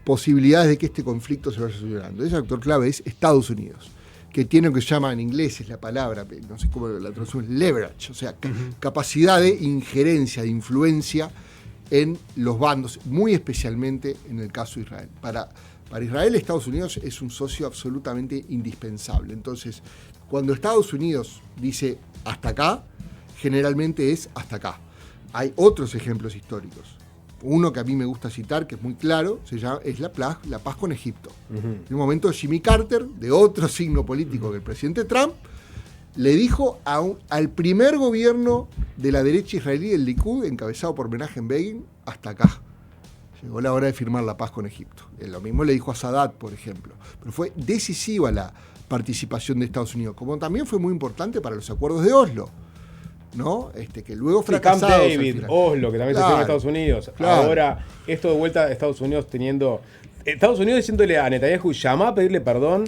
posibilidades de que este conflicto se vaya solucionando. Ese actor clave es Estados Unidos, que tiene lo que se llama en inglés, es la palabra, no sé cómo la traducción, leverage, o sea, capacidad de injerencia, de influencia en los bandos, muy especialmente en el caso de Israel. Para Israel, Estados Unidos es un socio absolutamente indispensable. Entonces, cuando Estados Unidos dice hasta acá, generalmente es hasta acá. Hay otros ejemplos históricos. Uno que a mí me gusta citar, que es muy claro, es la paz con Egipto. En un momento Jimmy Carter, de otro signo político que el presidente Trump, le dijo al primer gobierno de la derecha israelí, el Likud, encabezado por Menachem Begin, hasta acá. Llegó la hora de firmar la paz con Egipto. Lo mismo le dijo a Sadat, por ejemplo. Pero fue decisiva la participación de Estados Unidos, como también fue muy importante para los acuerdos de Oslo, ¿no? Que luego fracasados. Camp David, Oslo, que también se firmó en Estados Unidos. Claro. Ahora, esto de vuelta a Estados Unidos Estados Unidos diciéndole a Netanyahu, llamá a pedirle perdón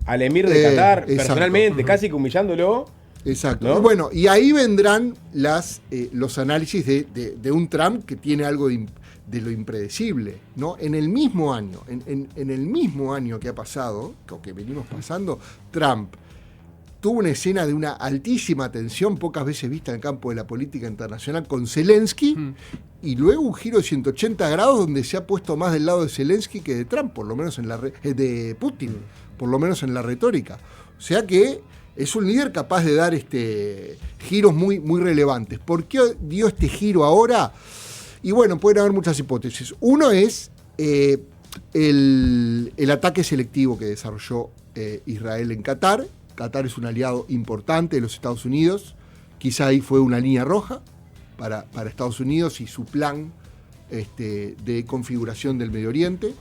al emir de Qatar, personalmente, casi que humillándolo. Exacto. ¿No? Bueno, y ahí vendrán los análisis de un Trump que tiene algo de lo impredecible, ¿no? En el mismo año, en el mismo año que ha pasado, o que venimos pasando, Trump tuvo una escena de una altísima tensión, pocas veces vista en el campo de la política internacional, con Zelensky, y luego un giro de 180 grados donde se ha puesto más del lado de Zelensky que de Trump, por lo menos de Putin, por lo menos en la retórica. O sea que es un líder capaz de dar giros muy, muy relevantes. ¿Por qué dio este giro ahora? Y bueno, pueden haber muchas hipótesis. Uno es el ataque selectivo que desarrolló Israel en Qatar. Qatar es un aliado importante de los Estados Unidos. Quizá ahí fue una línea roja para Estados Unidos y su plan de configuración del Medio Oriente.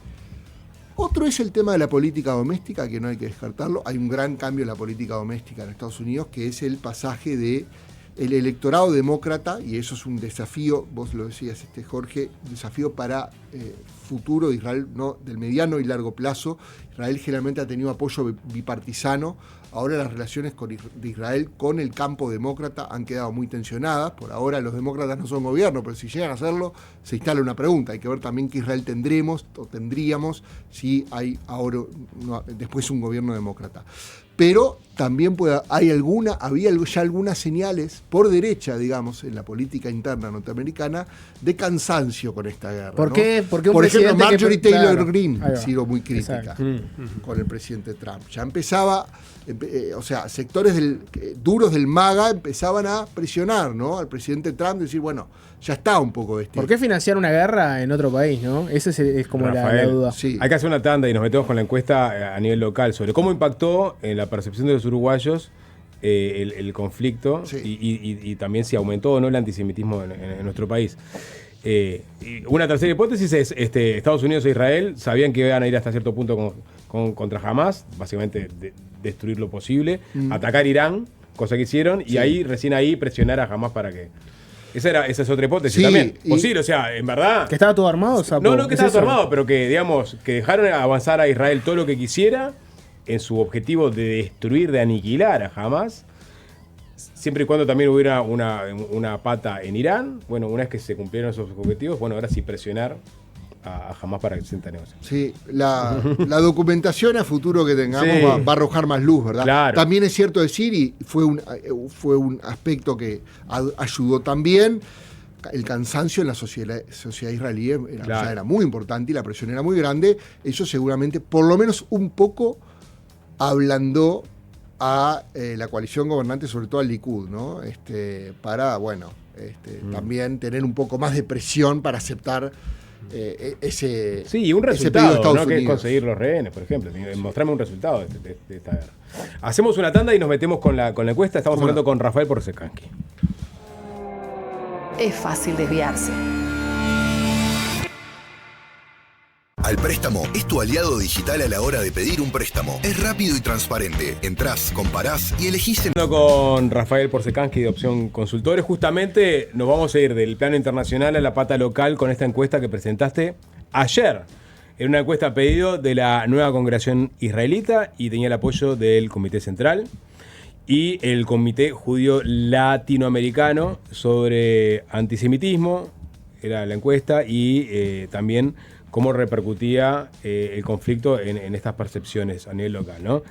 Otro es el tema de la política doméstica, que no hay que descartarlo. Hay un gran cambio en la política doméstica en Estados Unidos, que es el pasaje del electorado demócrata, y eso es un desafío, vos lo decías, Jorge, desafío para futuro de Israel, ¿no? Del mediano y largo plazo. Israel generalmente ha tenido apoyo bipartisano. Ahora las relaciones de Israel con el campo demócrata han quedado muy tensionadas. Por ahora los demócratas no son gobierno, pero si llegan a hacerlo, se instala una pregunta. Hay que ver también qué Israel tendríamos si hay ahora después un gobierno demócrata. Pero también había ya algunas señales por derecha, digamos, en la política interna norteamericana, de cansancio con esta guerra. ¿Por qué? Porque por ejemplo, Marjorie Taylor Greene ha va. sido muy crítica con el presidente Trump. Ya empezaba, sectores duros del MAGA empezaban a presionar, ¿no? Al presidente Trump, decir, bueno, ya está un poco ¿Por qué financiar una guerra en otro país, no? Esa es como la duda. Sí. Hay que hacer una tanda y nos metemos con la encuesta a nivel local sobre cómo impactó en la percepción de los uruguayos el conflicto, y también si aumentó o no el antisemitismo en nuestro país. Y una tercera hipótesis es Estados Unidos e Israel sabían que iban a ir hasta cierto punto contra Hamas, básicamente destruir lo posible, atacar Irán, cosa que hicieron, y Sí. ahí, recién ahí, presionar a Hamas para que... Esa es otra hipótesis Sí, también. y- Posible, o sea, en verdad... ¿Que estaba todo armado, Sapo? No, que ¿Es estaba eso? todo armado, pero que, digamos, que dejaron avanzar a Israel todo lo que quisiera en su objetivo de destruir, de aniquilar a Hamas, siempre y cuando también hubiera una pata en Irán. Bueno, una vez que se cumplieron esos objetivos, bueno, ahora sí presionar a Hamas para que se sienta a negociar. Sí, la documentación a futuro que tengamos Sí. va a arrojar más luz, ¿verdad? Claro. También es cierto decir, y fue un aspecto que ayudó también, el cansancio en la sociedad israelí era, Claro. ya era muy importante y la presión era muy grande. Eso seguramente, por lo menos un poco, ablandó a la coalición gobernante, sobre todo al Likud, ¿no? Para, bueno, también tener un poco más de presión para aceptar ese Sí, y un ese pedido de resultado, Estados ¿no? Que es Unidos. conseguir los rehenes, por ejemplo. Mostrarme un resultado de esta guerra. Hacemos una tanda y nos metemos con la encuesta. Estamos ¿Cómo no? hablando con Rafael Porcecanqui. Es fácil desviarse. Alpréstamo es tu aliado digital a la hora de pedir un préstamo. Es rápido y transparente. Entrás, comparás y elegís en... Con Rafael Porcecanqui de Opción Consultores. Justamente nos vamos a ir del plano internacional a la pata local con esta encuesta que presentaste ayer. Era una encuesta a pedido de la nueva congregación israelita y tenía el apoyo del Comité Central y el Comité Judío Latinoamericano sobre antisemitismo. Era la encuesta y también cómo repercutía el conflicto en estas percepciones a nivel local, ¿no?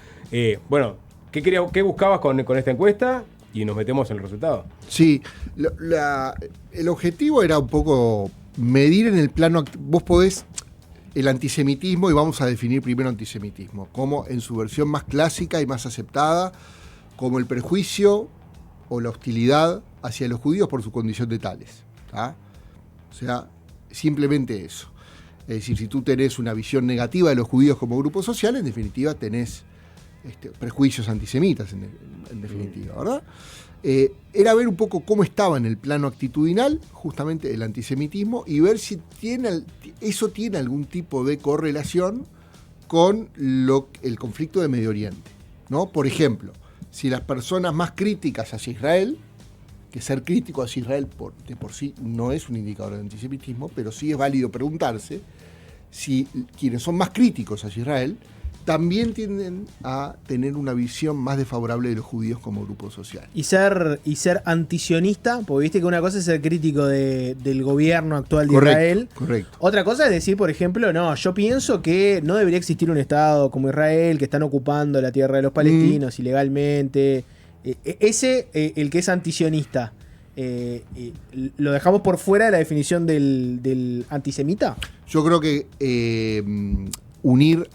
Bueno, ¿qué buscabas con esta encuesta? Y nos metemos en el resultado. Sí, el objetivo era un poco medir en el plano... Vos podés el antisemitismo, y vamos a definir primero antisemitismo, como en su versión más clásica y más aceptada, como el prejuicio o la hostilidad hacia los judíos por su condición de tales. ¿Tá? O sea, simplemente eso. Es decir, si tú tenés una visión negativa de los judíos como grupo social, en definitiva tenés prejuicios antisemitas, en definitiva, ¿verdad? Era ver un poco cómo estaba en el plano actitudinal, justamente el antisemitismo, y ver si eso tiene algún tipo de correlación con el conflicto de Medio Oriente, ¿no? Por ejemplo, si las personas más críticas hacia Israel, que ser crítico hacia Israel de por sí no es un indicador de antisemitismo, pero sí es válido preguntarse si quienes son más críticos hacia Israel también tienden a tener una visión más desfavorable de los judíos como grupo social. Y ser antisionista, porque viste que una cosa es ser crítico del gobierno actual de Israel. Correcto. Otra cosa es decir, por ejemplo, no, yo pienso que no debería existir un Estado como Israel, que están ocupando la tierra de los palestinos ilegalmente. El que es antisionista, ¿lo dejamos por fuera de la definición del antisemita? Yo creo que unir...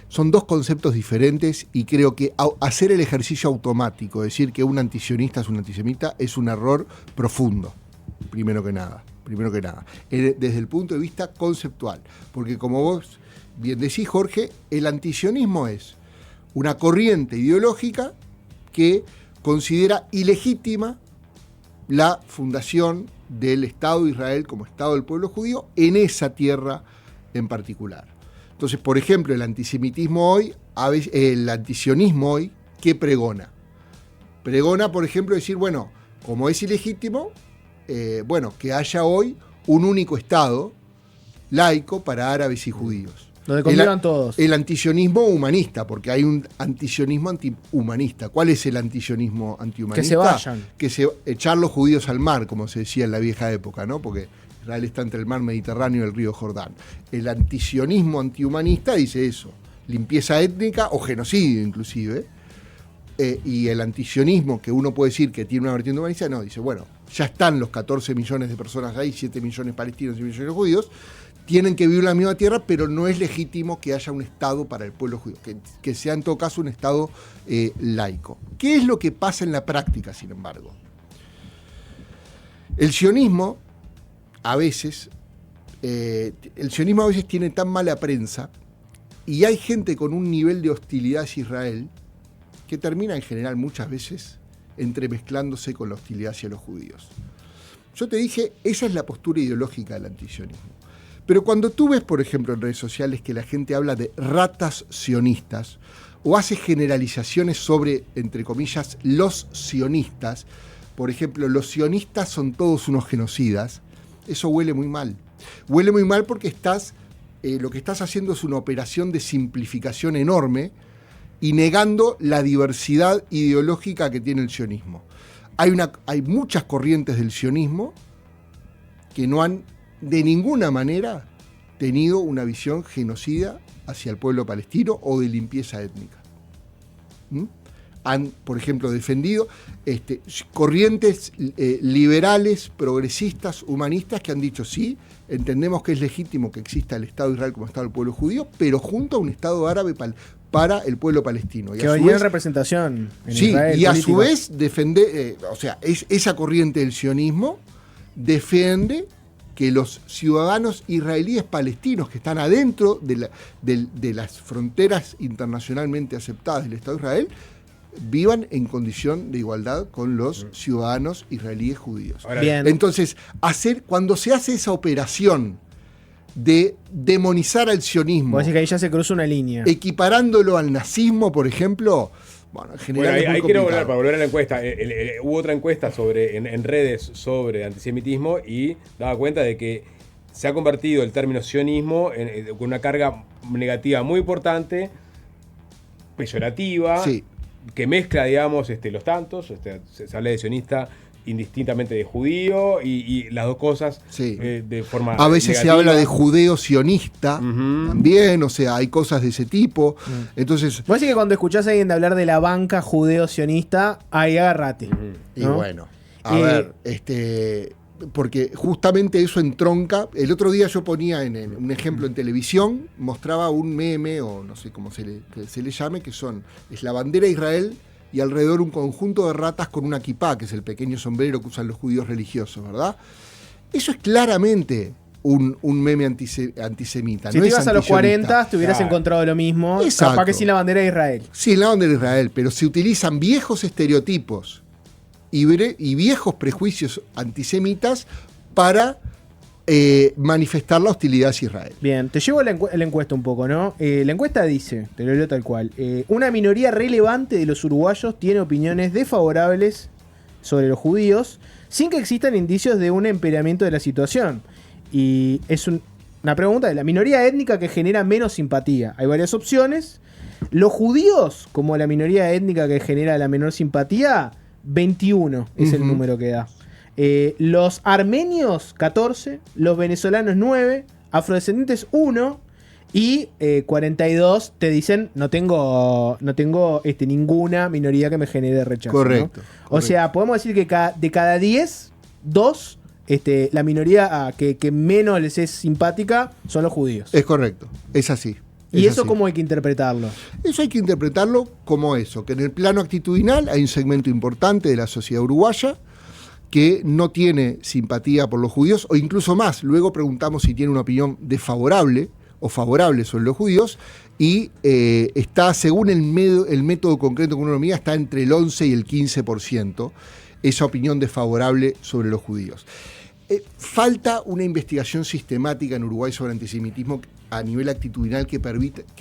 son dos conceptos diferentes y creo que hacer el ejercicio automático, decir que un antisionista es un antisemita, es un error profundo, primero que nada, desde el punto de vista conceptual. Porque como vos bien decís, Jorge, el antisionismo es una corriente ideológica que considera ilegítima la fundación del Estado de Israel como Estado del pueblo judío en esa tierra en particular. Entonces, por ejemplo, el antisionismo hoy, ¿qué pregona? Pregona, por ejemplo, decir, bueno, como es ilegítimo, que haya hoy un único Estado laico para árabes y judíos. Donde convivan todos. El antisionismo humanista, porque hay un antisionismo antihumanista. ¿Cuál es el antisionismo antihumanista? Que se vayan. Echar los judíos al mar, como se decía en la vieja época, ¿no? Porque Israel está entre el mar Mediterráneo y el río Jordán. El antisionismo antihumanista dice eso, limpieza étnica o genocidio inclusive. Y el antisionismo, que uno puede decir que tiene una vertiente humanista, no, dice, bueno, ya están los 14 millones de personas ahí, 7 millones palestinos y millones de judíos, tienen que vivir en la misma tierra, pero no es legítimo que haya un Estado para el pueblo judío, que sea en todo caso un Estado laico. ¿Qué es lo que pasa en la práctica, sin embargo? El sionismo a veces tiene tan mala prensa y hay gente con un nivel de hostilidad hacia Israel que termina en general muchas veces entremezclándose con la hostilidad hacia los judíos. Yo te dije, esa es la postura ideológica del antisionismo. Pero cuando tú ves, por ejemplo, en redes sociales que la gente habla de ratas sionistas o hace generalizaciones sobre, entre comillas, los sionistas. Por ejemplo, los sionistas son todos unos genocidas. Eso huele muy mal. Huele muy mal porque lo que estás haciendo es una operación de simplificación enorme y negando la diversidad ideológica que tiene el sionismo. Hay muchas corrientes del sionismo que no han de ninguna manera tenido una visión genocida hacia el pueblo palestino o de limpieza étnica. Han, por ejemplo, defendido corrientes liberales, progresistas, humanistas que han dicho sí, entendemos que es legítimo que exista el Estado de Israel como Estado del pueblo judío, pero junto a un Estado árabe para el pueblo palestino. Y que hoy en representación en Israel. Y a política. su vez esa corriente del sionismo defiende que los ciudadanos israelíes palestinos que están adentro de las fronteras internacionalmente aceptadas del Estado de Israel vivan en condición de igualdad con los ciudadanos israelíes judíos. Ahora, Bien. Entonces, cuando se hace esa operación de demonizar al sionismo, Vos decís que ahí ya se cruza una línea. equiparándolo al nazismo, por ejemplo, bueno, en general Bueno, es muy ahí quiero complicado. volver a la encuesta. Hubo otra encuesta en redes sobre antisemitismo y daba cuenta de que se ha convertido el término sionismo con una carga negativa muy importante, peyorativa, Sí. que mezcla, digamos, los tantos. Se habla de sionista indistintamente de judío y las dos cosas Sí. de forma A veces se negativa. habla de judeo-sionista Ujú. también, o sea, hay cosas de ese tipo. Entonces, Vos decís que cuando escuchás a alguien de hablar de la banca judeo-sionista, ahí agárrate. y ¿no? bueno, a ver, porque justamente eso entronca. El otro día yo ponía un ejemplo en televisión, mostraba un meme, o no sé cómo se le llame, es la bandera de Israel y alrededor un conjunto de ratas con una kipá, que es el pequeño sombrero que usan los judíos religiosos, ¿verdad? Eso es claramente un meme antisemita. Si no te es ibas a los antisionista. 40, te hubieras Claro. encontrado lo mismo. Exacto. Capaz que sin la bandera de Israel. Sí, en la bandera de Israel, pero se utilizan viejos estereotipos y viejos prejuicios antisemitas para manifestar la hostilidad hacia Israel. Bien, te llevo a la encuesta un poco, ¿no? La encuesta dice, te lo leo tal cual, una minoría relevante de los uruguayos tiene opiniones desfavorables sobre los judíos, sin que existan indicios de un empeoramiento de la situación. Y es una pregunta de la minoría étnica que genera menos simpatía. Hay varias opciones. Los judíos, como la minoría étnica que genera la menor simpatía, 21 es el Ujú. número que da. Los armenios, 14. Los venezolanos, 9. Afrodescendientes, 1. Y 42 te dicen, no tengo ninguna minoría que me genere rechazo. Correcto, ¿no? O correcto. sea, podemos decir que de cada 10, 2, la minoría que menos les es simpática son los judíos. Es correcto, es así. ¿Y es eso así. cómo hay que interpretarlo? Eso hay que interpretarlo como eso, que en el plano actitudinal hay un segmento importante de la sociedad uruguaya que no tiene simpatía por los judíos, o incluso más, luego preguntamos si tiene una opinión desfavorable o favorable sobre los judíos, y está, según el método concreto que uno mira, está entre el 11 y el 15%, esa opinión desfavorable sobre los judíos. Falta una investigación sistemática en Uruguay sobre antisemitismo a nivel actitudinal que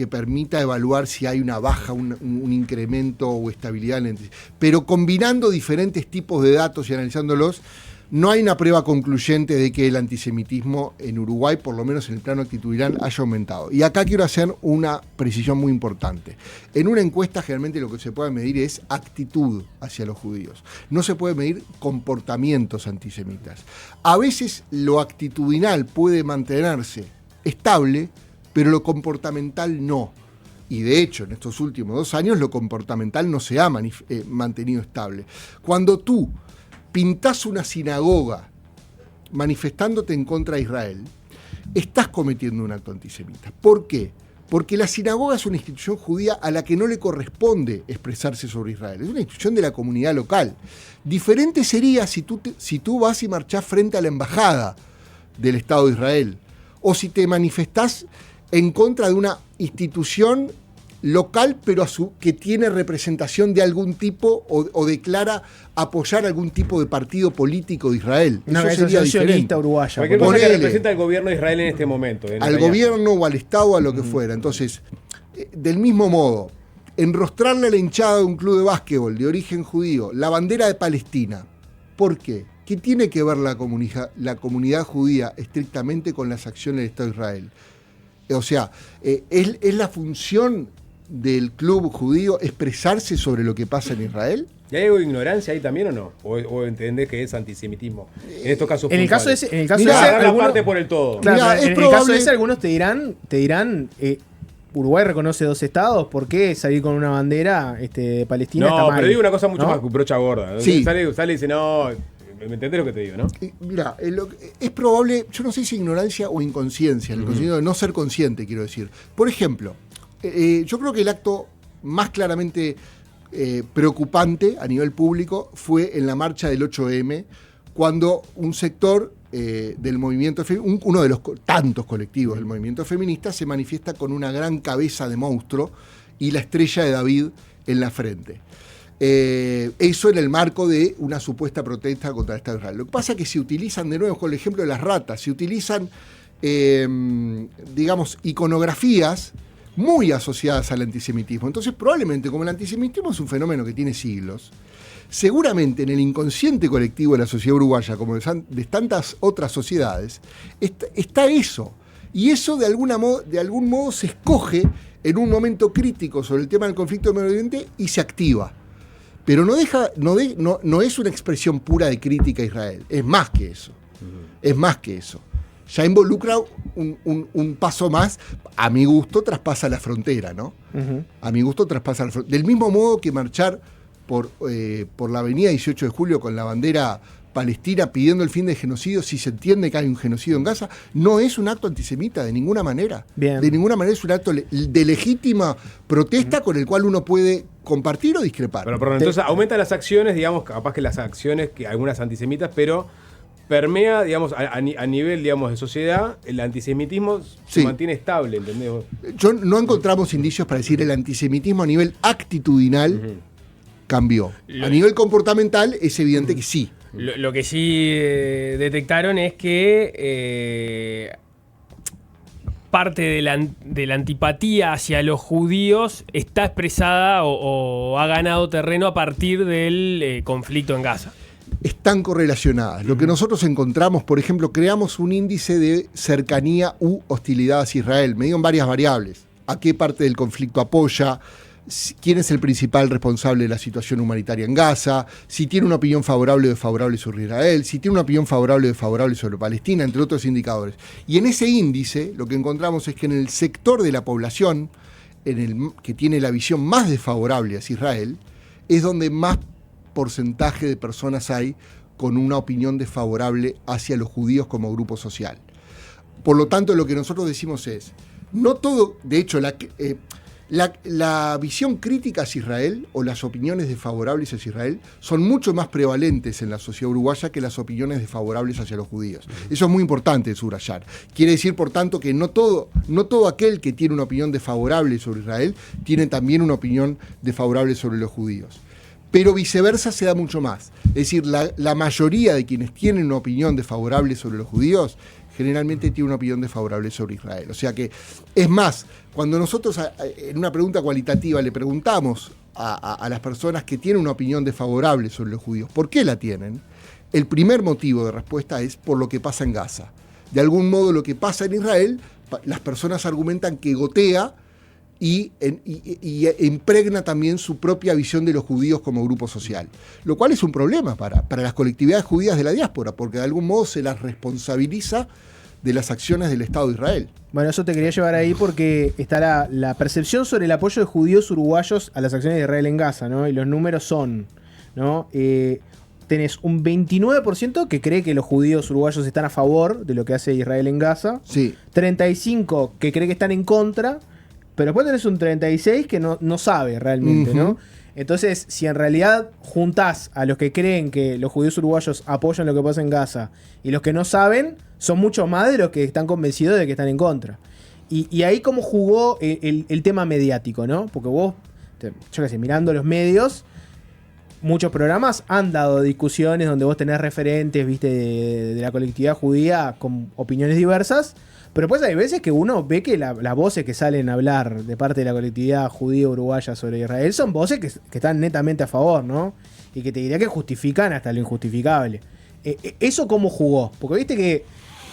permita evaluar si hay una baja, un incremento o estabilidad en el antisemitismo. Pero combinando diferentes tipos de datos y analizándolos, no hay una prueba concluyente de que el antisemitismo en Uruguay, por lo menos en el plano actitudinal, haya aumentado. Y acá quiero hacer una precisión muy importante. En una encuesta generalmente lo que se puede medir es actitud hacia los judíos. No se puede medir comportamientos antisemitas. A veces lo actitudinal puede mantenerse estable, pero lo comportamental no. Y de hecho, en estos últimos 2 años lo comportamental no se ha mantenido estable. Cuando tú pintás una sinagoga manifestándote en contra de Israel, estás cometiendo un acto antisemita. ¿Por qué? Porque la sinagoga es una institución judía a la que no le corresponde expresarse sobre Israel. Es una institución de la comunidad local. Diferente sería si tú vas y marchás frente a la embajada del Estado de Israel, o si te manifestás en contra de una institución local, pero que tiene representación de algún tipo o declara apoyar algún tipo de partido político de Israel. Una Eso sería organización diferente. sionista uruguaya. Cualquier cosa que Ponele. representa al gobierno de Israel en este momento. Al gobierno o al Estado, a lo que fuera. Entonces, del mismo modo, enrostrarle a la hinchada de un club de básquetbol de origen judío la bandera de Palestina. ¿Por qué? ¿Qué tiene que ver la comunidad judía estrictamente con las acciones del Estado de Israel? O sea, ¿es la función del club judío expresarse sobre lo que pasa en Israel? ¿Y hay algo de ignorancia ahí también o no? ¿O entendés que es antisemitismo? En estos casos En el caso puntuales. ese, en el caso Mirá, ese, agarrar la algunos- parte por el todo. Claro, Mirá, en es el caso probable- ese algunos te dirán Uruguay reconoce 2 estados, ¿por qué salir con una bandera de Palestina está No, mal? pero digo una cosa mucho ¿no? más brocha gorda. Sí. Sale y dice, no, ¿me entendés lo que te digo, no? Mira, es probable, yo no sé si ignorancia o inconsciencia, en el sentido de no ser consciente, quiero decir. Por ejemplo, yo creo que el acto más claramente preocupante a nivel público fue en la marcha del 8M, cuando un sector del movimiento, uno de los tantos colectivos del movimiento feminista, se manifiesta con una gran cabeza de monstruo y la estrella de David en la frente. Eso en el marco de una supuesta protesta contra el Estado de Israel. Lo que pasa es que se utilizan, de nuevo, con el ejemplo de las ratas, se utilizan, digamos, iconografías muy asociadas al antisemitismo. Entonces, probablemente, como el antisemitismo es un fenómeno que tiene siglos, seguramente en el inconsciente colectivo de la sociedad uruguaya, como de tantas otras sociedades, está eso. Y eso de algún modo se escoge en un momento crítico sobre el tema del conflicto del Medio Oriente y se activa. Pero no es una expresión pura de crítica a Israel. Es más que eso. Es más que eso. Ya involucra un paso más, a mi gusto, traspasa la frontera, ¿no? A mi gusto traspasa la frontera. Del mismo modo que marchar por la avenida 18 de julio con la bandera palestina pidiendo el fin del genocidio, si se entiende que hay un genocidio en Gaza, no es un acto antisemita de ninguna manera. Bien. De ninguna manera es un acto de legítima protesta con el cual uno puede compartir o discrepar. Pero perdón, entonces aumentan las acciones, digamos, capaz que las acciones, que algunas antisemitas, pero permea, digamos, a nivel, digamos, de sociedad, el antisemitismo se Sí. mantiene estable, ¿entendés? No encontramos indicios para decir el antisemitismo a nivel actitudinal cambió. A nivel comportamental es evidente que sí. Lo que sí detectaron es que parte de la antipatía hacia los judíos está expresada o ha ganado terreno a partir del conflicto en Gaza. Están correlacionadas. Lo que nosotros encontramos, por ejemplo, creamos un índice de cercanía u hostilidad hacia Israel. Medieron varias variables. ¿A qué parte del conflicto apoya? ¿Quién es el principal responsable de la situación humanitaria en Gaza? Si tiene una opinión favorable o desfavorable sobre Israel, si tiene una opinión favorable o desfavorable sobre Palestina, entre otros indicadores. Y en ese índice lo que encontramos es que en el sector de la población que tiene la visión más desfavorable hacia Israel, es donde más porcentaje de personas hay con una opinión desfavorable hacia los judíos como grupo social. Por lo tanto, lo que nosotros decimos es, no todo, de hecho, la visión crítica hacia Israel o las opiniones desfavorables hacia Israel son mucho más prevalentes en la sociedad uruguaya que las opiniones desfavorables hacia los judíos. Eso es muy importante de subrayar. Quiere decir, por tanto, que no todo aquel que tiene una opinión desfavorable sobre Israel tiene también una opinión desfavorable sobre los judíos. Pero viceversa se da mucho más. Es decir, la mayoría de quienes tienen una opinión desfavorable sobre los judíos generalmente tiene una opinión desfavorable sobre Israel. O sea que, es más, cuando nosotros en una pregunta cualitativa le preguntamos a las personas que tienen una opinión desfavorable sobre los judíos, ¿por qué la tienen? El primer motivo de respuesta es por lo que pasa en Gaza. De algún modo lo que pasa en Israel, las personas argumentan que gotea y impregna también su propia visión de los judíos como grupo social. Lo cual es un problema para las colectividades judías de la diáspora, porque de algún modo se las responsabiliza de las acciones del Estado de Israel. Bueno, eso te quería llevar ahí porque está la percepción sobre el apoyo de judíos uruguayos a las acciones de Israel en Gaza, ¿no? Y los números son, ¿no? Tenés un 29% que cree que los judíos uruguayos están a favor de lo que hace Israel en Gaza. Sí. 35% que cree que están en contra. Pero después tenés un 36% que no sabe realmente, ¿no? Entonces, si en realidad juntás a los que creen que los judíos uruguayos apoyan lo que pasa en Gaza y los que no saben, son mucho más de los que están convencidos de que están en contra. Y ahí como jugó el tema mediático, ¿no? Porque vos, yo qué sé, mirando los medios, muchos programas han dado discusiones donde vos tenés referentes, viste, de la colectividad judía con opiniones diversas, Pero pues hay veces que uno ve que las voces que salen a hablar de parte de la colectividad judía uruguaya sobre Israel son voces que están netamente a favor, ¿no? Y que te diría que justifican hasta lo injustificable. ¿Eso cómo jugó? Porque viste que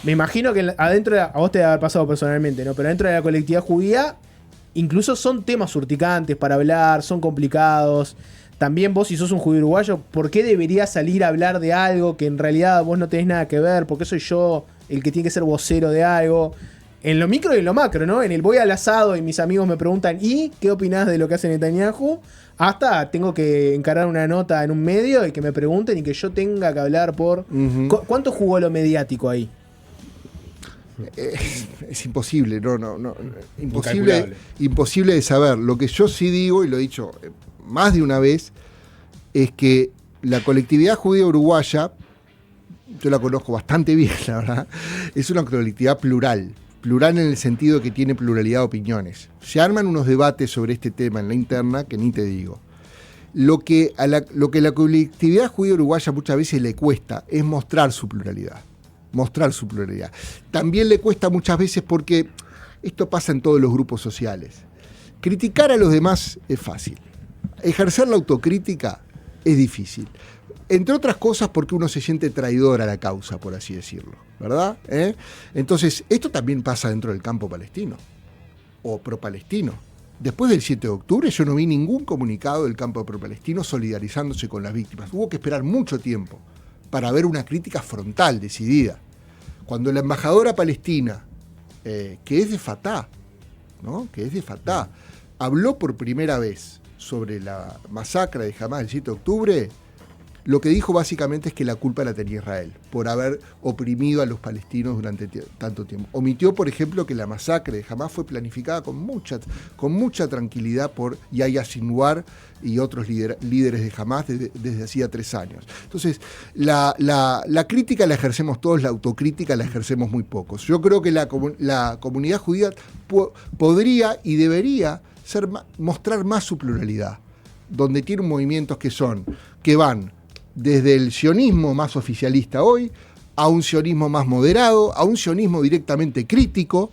me imagino que adentro, a vos te debe haber pasado personalmente, ¿no? Pero dentro de la colectividad judía, incluso son temas urticantes para hablar, son complicados. También vos, si sos un judío uruguayo, ¿por qué deberías salir a hablar de algo que en realidad vos no tenés nada que ver? ¿Por qué soy yo el que tiene que ser vocero de algo? En lo micro y en lo macro, ¿no? En el voy al asado y mis amigos me preguntan, ¿y qué opinás de lo que hace Netanyahu? Hasta tengo que encarar una nota en un medio y que me pregunten y que yo tenga que hablar por... ¿Cuánto jugó lo mediático ahí? Es imposible, imposible de saber. Lo que yo sí digo, y lo he dicho más de una vez, es que la colectividad judía uruguaya, yo la conozco bastante bien, la verdad, es una colectividad plural en el sentido que tiene pluralidad de opiniones. Se arman unos debates sobre este tema en la interna que ni te digo. Lo que la colectividad judía uruguaya muchas veces le cuesta es mostrar su pluralidad. También le cuesta muchas veces porque esto pasa en todos los grupos sociales. Criticar a los demás es fácil. Ejercer la autocrítica es difícil. Entre otras cosas porque uno se siente traidor a la causa, por así decirlo, ¿verdad? Entonces, esto también pasa dentro del campo palestino o pro-palestino. Después del 7 de octubre yo no vi ningún comunicado del campo pro-palestino solidarizándose con las víctimas. Hubo que esperar mucho tiempo para ver una crítica frontal, decidida. Cuando la embajadora palestina, que es de Fatah, ¿no? Habló por primera vez sobre la masacre de Hamás del 7 de octubre, lo que dijo básicamente es que la culpa la tenía Israel por haber oprimido a los palestinos durante tanto tiempo. Omitió, por ejemplo, que la masacre de Hamás fue planificada con mucha tranquilidad por Yahya Sinwar y otros líderes de Hamás desde hacía 3 años. Entonces, la crítica la ejercemos todos, la autocrítica la ejercemos muy pocos. Yo creo que la comunidad judía podría y debería mostrar más su pluralidad, donde tiene movimientos que van desde el sionismo más oficialista hoy, a un sionismo más moderado, a un sionismo directamente crítico,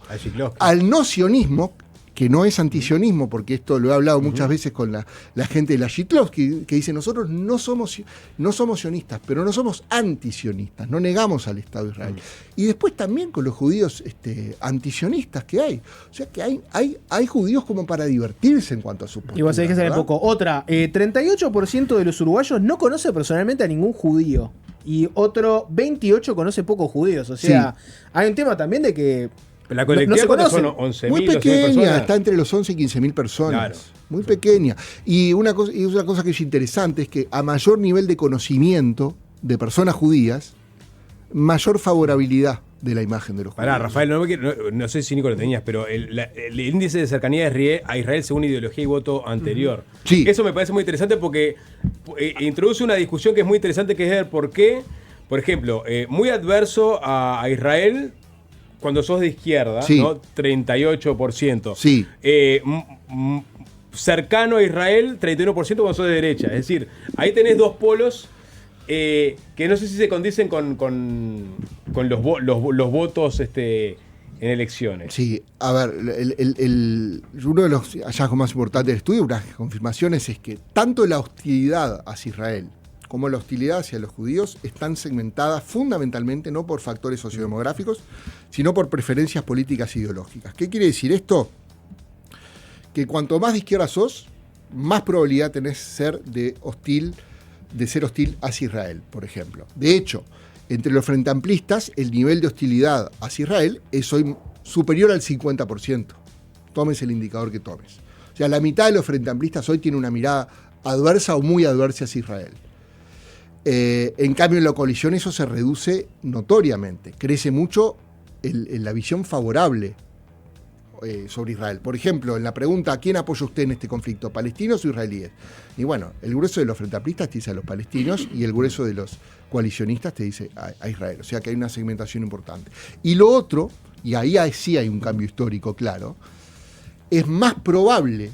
al no sionismo, que no es antisionismo, porque esto lo he hablado muchas veces con la gente de la Shitlovsky, que dice, nosotros no somos sionistas, pero no somos antisionistas, no negamos al Estado de Israel. Y después también con los judíos antisionistas que hay. O sea que hay judíos como para divertirse en cuanto a su postura. Y vos sabés que sale poco. Otra, 38% de los uruguayos no conoce personalmente a ningún judío. Y otro 28% conoce pocos judíos. O sea, hay un tema también de que la colectividad no se son 11.000, muy pequeña, está entre los 11 y 15.000 personas. Claro. Muy pequeña. Y una cosa que es interesante es que a mayor nivel de conocimiento de personas judías, mayor favorabilidad de la imagen de los judíos. Rafael, no sé si Nico lo tenías, pero el índice de cercanía a Israel según ideología y voto anterior. Sí. Eso me parece muy interesante porque introduce una discusión que es muy interesante, que es ver por qué, por ejemplo, muy adverso a Israel cuando sos de izquierda, sí, ¿no? 38%. Sí. Cercano a Israel, 31% cuando sos de derecha. Es decir, ahí tenés dos polos que no sé si se condicen con los votos en elecciones. Sí, a ver, uno de los hallazgos más importantes del estudio, unas confirmaciones, es que tanto la hostilidad hacia Israel como la hostilidad hacia los judíos están segmentadas fundamentalmente no por factores sociodemográficos, sino por preferencias políticas e ideológicas. ¿Qué quiere decir esto? Que cuanto más de izquierda sos, más probabilidad tenés de ser hostil hacia Israel, por ejemplo. De hecho, entre los frente amplistas, el nivel de hostilidad hacia Israel es hoy superior al 50%. Tomes el indicador que tomes. O sea, la mitad de los frente amplistas hoy tiene una mirada adversa o muy adversa hacia Israel. En cambio, en la coalición eso se reduce notoriamente. Crece mucho la visión favorable sobre Israel. Por ejemplo, en la pregunta, ¿a quién apoya usted en este conflicto? ¿Palestinos o israelíes? Y bueno, el grueso de los frente amplistas te dice a los palestinos y el grueso de los coalicionistas te dice a Israel. O sea que hay una segmentación importante. Y lo otro, y ahí sí hay un cambio histórico claro, es más probable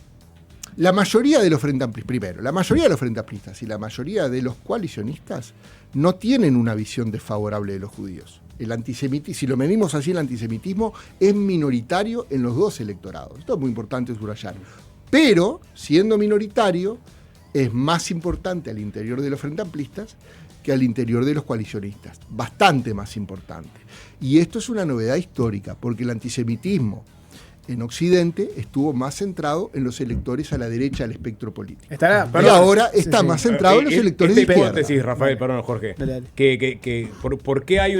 La mayoría de los frente amplistas, primero, la mayoría de los frente amplistas y la mayoría de los coalicionistas no tienen una visión desfavorable de los judíos. El antisemitismo, si lo medimos así, el antisemitismo es minoritario en los dos electorados. Esto es muy importante subrayar. Pero, siendo minoritario, es más importante al interior de los frente amplistas que al interior de los coalicionistas. Bastante más importante. Y esto es una novedad histórica, porque el antisemitismo en Occidente estuvo más centrado en los electores a la derecha del espectro político. Y ahora está más centrado en los electores de izquierda. Hipótesis, Rafael, perdón, Jorge. Dale. ¿Por qué hay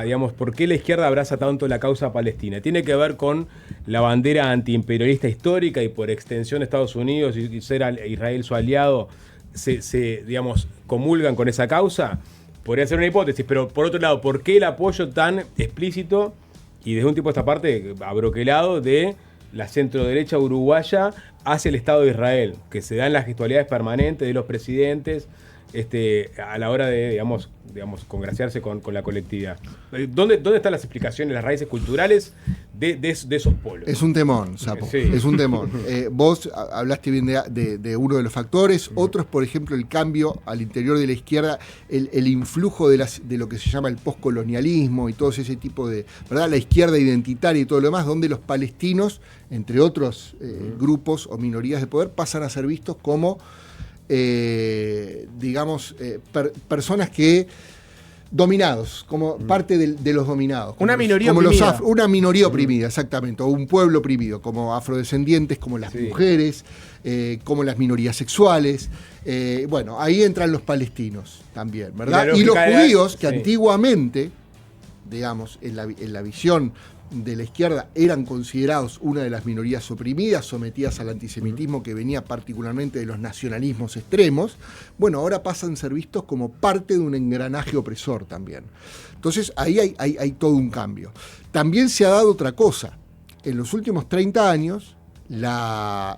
digamos, por qué la izquierda abraza tanto la causa palestina? Tiene que ver con la bandera antiimperialista histórica y por extensión Estados Unidos y ser Israel su aliado, digamos, comulgan con esa causa. Podría ser una hipótesis, pero por otro lado, ¿por qué el apoyo tan explícito y desde un tiempo a esta parte abroquelado de la centroderecha uruguaya hacia el Estado de Israel, que se dan las gestualidades permanentes de los presidentes a la hora de, digamos congraciarse con la colectividad? ¿Dónde están las explicaciones, las raíces culturales de esos polos? Es un temón, Sapo, Sí. es un temón. Vos hablaste bien de uno de los factores, otros, por ejemplo, el cambio al interior de la izquierda, el influjo de lo que se llama el postcolonialismo y todo ese tipo de, ¿verdad? La izquierda identitaria y todo lo demás, donde los palestinos, entre otros grupos o minorías de poder, pasan a ser vistos como personas que dominados, como parte de los dominados. Una minoría como oprimida. Una minoría oprimida, exactamente, o un pueblo oprimido, como afrodescendientes, como las mujeres, como las minorías sexuales. Bueno, ahí entran los palestinos también, ¿verdad? Y los judíos, que antiguamente, digamos, en la visión de la izquierda eran considerados una de las minorías oprimidas, sometidas al antisemitismo que venía particularmente de los nacionalismos extremos, bueno, ahora pasan a ser vistos como parte de un engranaje opresor también. Entonces ahí hay todo un cambio. También se ha dado otra cosa. En los últimos 30 años, la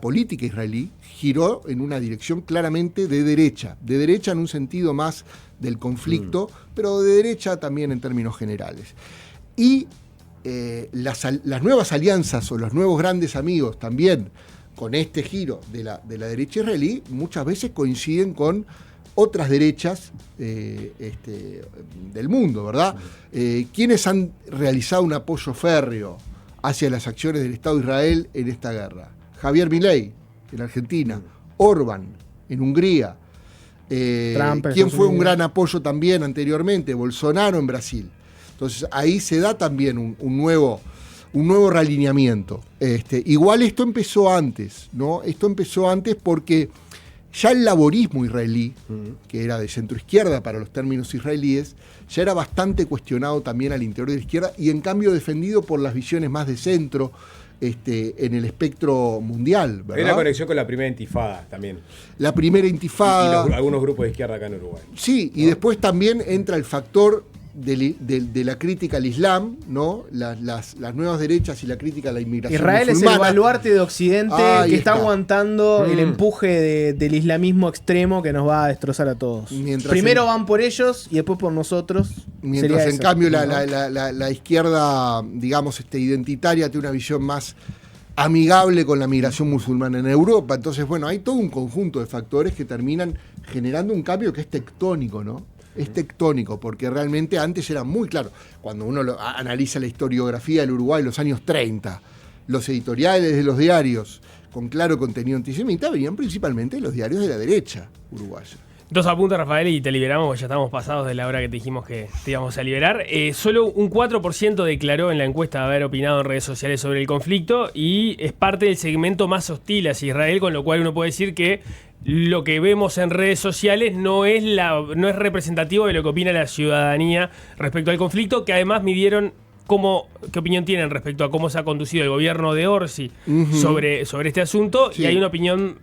política israelí giró en una dirección claramente de derecha en un sentido más del conflicto, pero de derecha también en términos generales. Y las nuevas alianzas o los nuevos grandes amigos también con este giro de la derecha israelí muchas veces coinciden con otras derechas del mundo, ¿verdad? ¿Quiénes han realizado un apoyo férreo hacia las acciones del Estado de Israel en esta guerra? Javier Milei en Argentina, Orbán en Hungría, ¿quién fue un gran apoyo también anteriormente? Bolsonaro en Brasil. Entonces ahí se da también un nuevo realineamiento. Igual esto empezó antes, ¿no? Esto empezó antes porque ya el laborismo israelí, que era de centroizquierda para los términos israelíes, ya era bastante cuestionado también al interior de la izquierda y en cambio defendido por las visiones más de centro en el espectro mundial, ¿verdad? Hay una conexión con la primera intifada también. La primera intifada. Y algunos grupos de izquierda acá en Uruguay. Sí, ¿no? Y después también entra el factor de la crítica al Islam, ¿no? Las nuevas derechas y la crítica a la inmigración Israel musulmana. es el baluarte de Occidente que está aguantando el empuje del islamismo extremo que nos va a destrozar a todos. Primero van por ellos y después por nosotros. Mientras en eso, cambio ¿no? la izquierda, digamos, identitaria tiene una visión más amigable con la migración musulmana en Europa. Entonces, bueno, hay todo un conjunto de factores que terminan generando un cambio que es tectónico, ¿no? Es tectónico, porque realmente antes era muy claro. Cuando uno analiza la historiografía del Uruguay en los años 30, los editoriales de los diarios con claro contenido antisemita venían principalmente de los diarios de la derecha uruguaya. Dos apuntes, Rafael, y te liberamos, porque ya estamos pasados de la hora que te dijimos que te íbamos a liberar. Solo un 4% declaró en la encuesta haber opinado en redes sociales sobre el conflicto y es parte del segmento más hostil hacia Israel, con lo cual uno puede decir que lo que vemos en redes sociales no es representativo de lo que opina la ciudadanía respecto al conflicto, que además midieron qué opinión tienen respecto a cómo se ha conducido el gobierno de Orsi sobre este asunto, sí. Y hay una opinión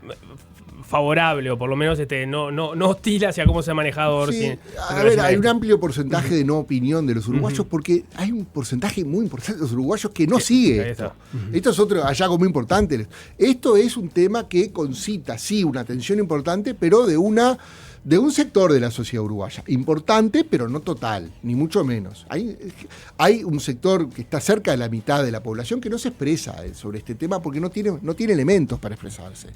favorable, o por lo menos no hostil hacia cómo se ha manejado Orsi. Sí, a ver, hay un amplio porcentaje de no opinión de los uruguayos, porque hay un porcentaje muy importante de los uruguayos que no sigue esto. Esto es otro hallazgo muy importante. Esto es un tema que concita, sí, una atención importante, pero de una de un sector de la sociedad uruguaya, importante, pero no total, ni mucho menos. Hay un sector que está cerca de la mitad de la población que no se expresa sobre este tema porque no tiene elementos para expresarse.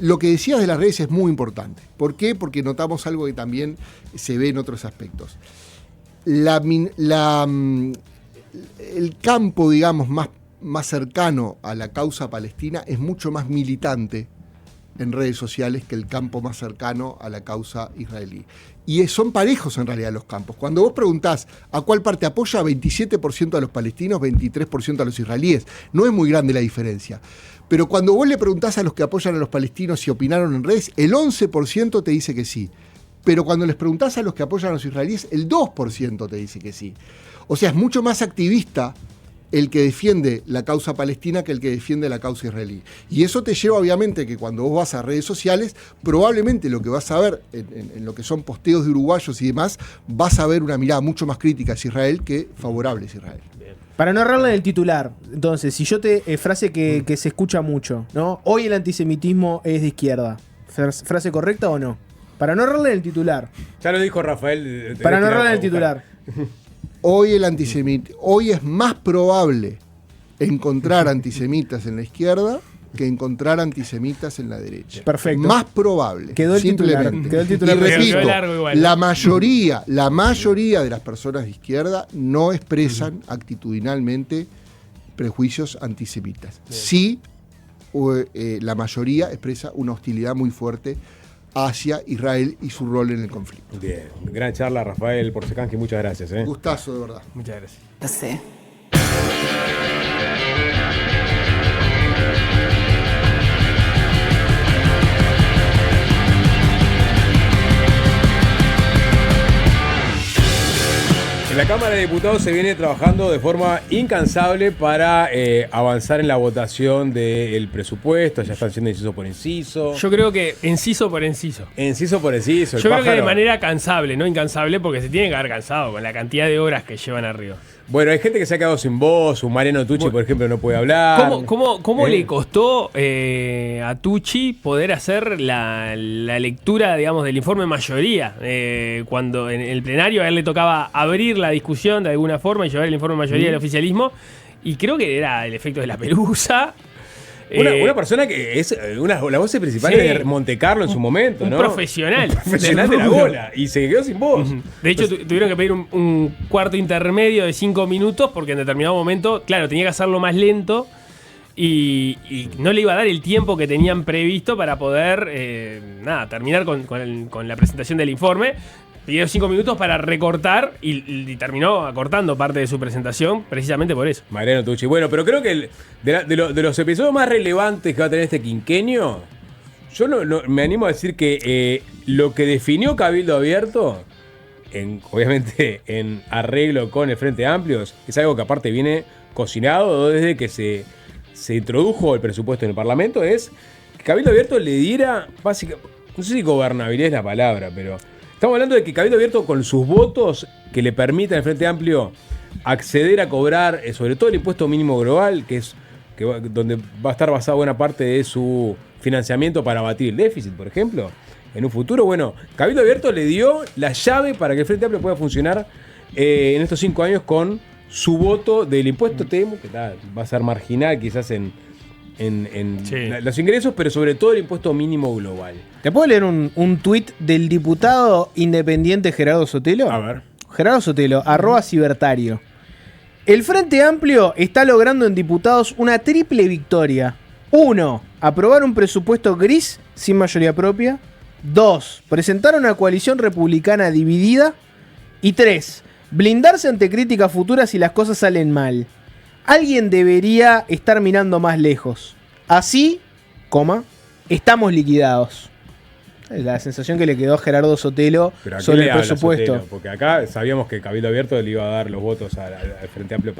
Lo que decías de las redes es muy importante. ¿Por qué? Porque notamos algo que también se ve en otros aspectos. El campo, digamos, más cercano a la causa palestina es mucho más militante en redes sociales que el campo más cercano a la causa israelí. Y son parejos en realidad los campos. Cuando vos preguntás a cuál parte apoya, 27% a los palestinos, 23% a los israelíes. No es muy grande la diferencia. Pero cuando vos le preguntás a los que apoyan a los palestinos si opinaron en redes, el 11% te dice que sí. Pero cuando les preguntás a los que apoyan a los israelíes, el 2% te dice que sí. O sea, es mucho más activista el que defiende la causa palestina que el que defiende la causa israelí. Y eso te lleva, obviamente, que cuando vos vas a redes sociales, probablemente lo que vas a ver en lo que son posteos de uruguayos y demás, vas a ver una mirada mucho más crítica hacia Israel que favorable hacia Israel. Para no errarle en el titular, entonces, si yo frase que se escucha mucho, ¿no? Hoy el antisemitismo es de izquierda. ¿Frase correcta o no? Para no errarle en el titular. Ya lo dijo Rafael. Para no errarle en el titular. Hoy es más probable encontrar antisemitas en la izquierda que encontrar antisemitas en la derecha. Perfecto. Más probable. Quedó el titular. Y repito, la mayoría de las personas de izquierda no expresan actitudinalmente prejuicios antisemitas. Sí, la mayoría expresa una hostilidad muy fuerte hacia Israel y su rol en el conflicto. Bien, gran charla, Rafael Porcecanqui, muchas gracias. Gustazo, de verdad. Muchas gracias. No sé. En la Cámara de Diputados se viene trabajando de forma incansable para avanzar en la votación del presupuesto. Ya están siendo inciso por inciso. Yo creo que inciso por inciso. Inciso por inciso. Yo creo que de manera cansable, no incansable, porque se tiene que haber cansado con la cantidad de horas que llevan arriba. Bueno, hay gente que se ha quedado sin voz. Un Mariano Tucci, por ejemplo, no puede hablar. ¿Cómo le costó a Tucci poder hacer la lectura, digamos, del informe mayoría? Cuando en el plenario a él le tocaba abrir la discusión de alguna forma y llevar el informe mayoría del oficialismo. Y creo que era el efecto de la pelusa. Una persona que es la voz principal de Monte Carlo en su momento, ¿no? Un profesional de la gola. Y se quedó sin voz. De hecho, tuvieron que pedir un cuarto intermedio de 5 minutos porque en determinado momento, claro, tenía que hacerlo más lento y no le iba a dar el tiempo que tenían previsto para poder terminar con la presentación del informe. Pidió 5 minutos para recortar y terminó acortando parte de su presentación precisamente por eso. Mariano Tucci. Bueno, pero creo que de los episodios más relevantes que va a tener este quinquenio, yo no me animo a decir que lo que definió Cabildo Abierto, obviamente en arreglo con el Frente Amplio, es algo que aparte viene cocinado desde que se introdujo el presupuesto en el Parlamento, es que Cabildo Abierto le diera, básicamente, no sé si gobernabilidad es la palabra, pero estamos hablando de que Cabildo Abierto, con sus votos que le permitan al Frente Amplio acceder a cobrar, sobre todo el impuesto mínimo global, donde va a estar basada buena parte de su financiamiento para abatir el déficit, por ejemplo, en un futuro. Bueno, Cabildo Abierto le dio la llave para que el Frente Amplio pueda funcionar en estos 5 años con su voto del impuesto TEMU, que va a ser marginal quizás en los ingresos, pero sobre todo el impuesto mínimo global. ¿Te puedo leer un tuit del diputado independiente Gerardo Sotelo? A ver. Gerardo Sotelo, @cibertario. El Frente Amplio está logrando en diputados una triple victoria. 1. Aprobar un presupuesto gris sin mayoría propia. 2. Presentar una coalición republicana dividida. Y 3. Blindarse ante críticas futuras si las cosas salen mal. Alguien debería estar mirando más lejos. Así, estamos liquidados. La sensación que le quedó a Gerardo Sotelo sobre el presupuesto. Sotelo? Porque acá sabíamos que Cabildo Abierto le iba a dar los votos al Frente Amplio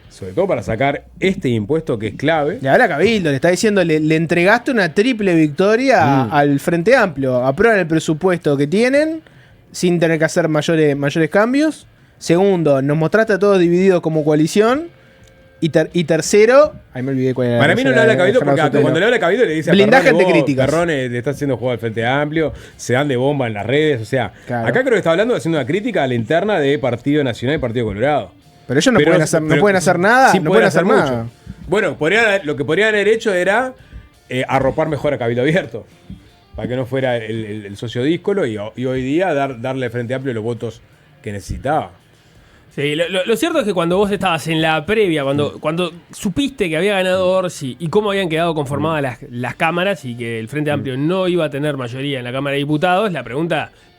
sobre todo para sacar este impuesto que es clave. Le habla Cabildo, le está diciendo, le entregaste una triple victoria al Frente Amplio. Aprueban el presupuesto que tienen sin tener que hacer mayores cambios. Segundo, nos mostraste a todos divididos como coalición. Y tercero, ahí me olvidé cuál era. Para mí no le habla Cabildo porque Fernando cuando Sotelo. le habla Cabildo le dice Blindaje a Perrone, ante vos, críticas. Perrone, le está haciendo juego al Frente Amplio, se dan de bomba en las redes, o sea, Claro. acá creo que está hablando haciendo una crítica a la interna de Partido Nacional y Partido Colorado. Pero ellos no pueden hacer nada. Sí no pueden hacer mucho. nada. Bueno, lo que podrían haber hecho era arropar mejor a Cabildo Abierto, para que no fuera el socio díscolo y hoy día darle al Frente Amplio los votos que necesitaba. Sí, lo cierto es que cuando vos estabas en la previa, cuando supiste que había ganado Orsi y cómo habían quedado conformadas las cámaras y que el Frente Amplio no iba a tener mayoría en la Cámara de Diputados, la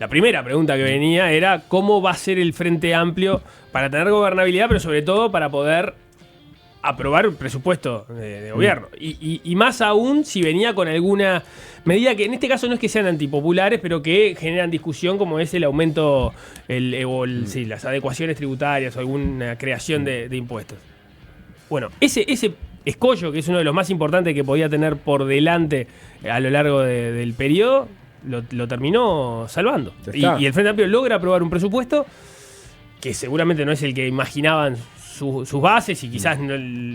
primera pregunta que venía era cómo va a ser el Frente Amplio para tener gobernabilidad, pero sobre todo para poder aprobar un presupuesto de gobierno. Y más aún si venía con alguna medida que en este caso no es que sean antipopulares, pero que generan discusión, como es el aumento sí, las adecuaciones tributarias o alguna creación de impuestos. Bueno, ese escollo, que es uno de los más importantes que podía tener por delante a lo largo del periodo, lo terminó salvando. Y el Frente Amplio logra aprobar un presupuesto que seguramente no es el que imaginaban sus bases y quizás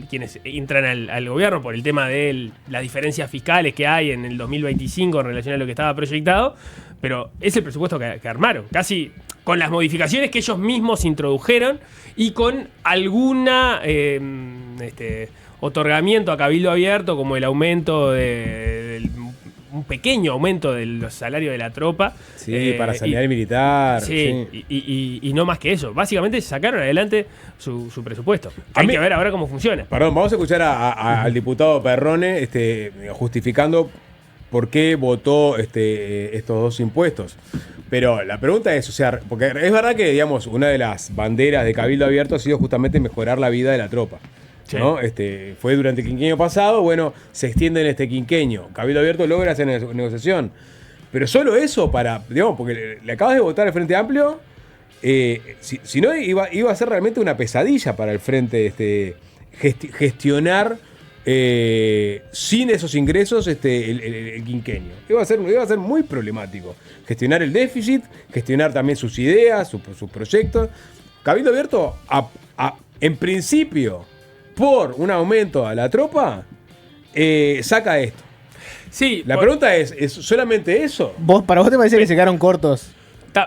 quienes entran al gobierno por el tema de las diferencias fiscales que hay en el 2025 en relación a lo que estaba proyectado, pero es el presupuesto que armaron, casi con las modificaciones que ellos mismos introdujeron y con alguna otorgamiento a Cabildo Abierto, como el aumento un pequeño aumento de los salarios de la tropa. Sí, para sanidad militar. Sí, sí. Y no más que eso. Básicamente sacaron adelante su presupuesto. Hay que ver ahora cómo funciona. Perdón, vamos a escuchar al diputado Perrone justificando por qué votó estos dos impuestos. Pero la pregunta es, o sea, porque es verdad que, digamos, una de las banderas de Cabildo Abierto ha sido justamente mejorar la vida de la tropa. Sí. ¿No? Fue durante el quinquenio pasado, bueno, se extiende en este quinquenio. Cabildo Abierto logra hacer negociación. Pero solo eso digamos, porque le acabas de votar al Frente Amplio, si no iba a ser realmente una pesadilla para el Frente gestionar sin esos ingresos el quinquenio. Iba a ser muy problemático. Gestionar el déficit, gestionar también sus ideas, sus proyectos. Cabildo Abierto, en principio, por un aumento a la tropa, saca esto. Sí, la pregunta es ¿solamente eso? ¿Para vos te parece que se quedaron cortos?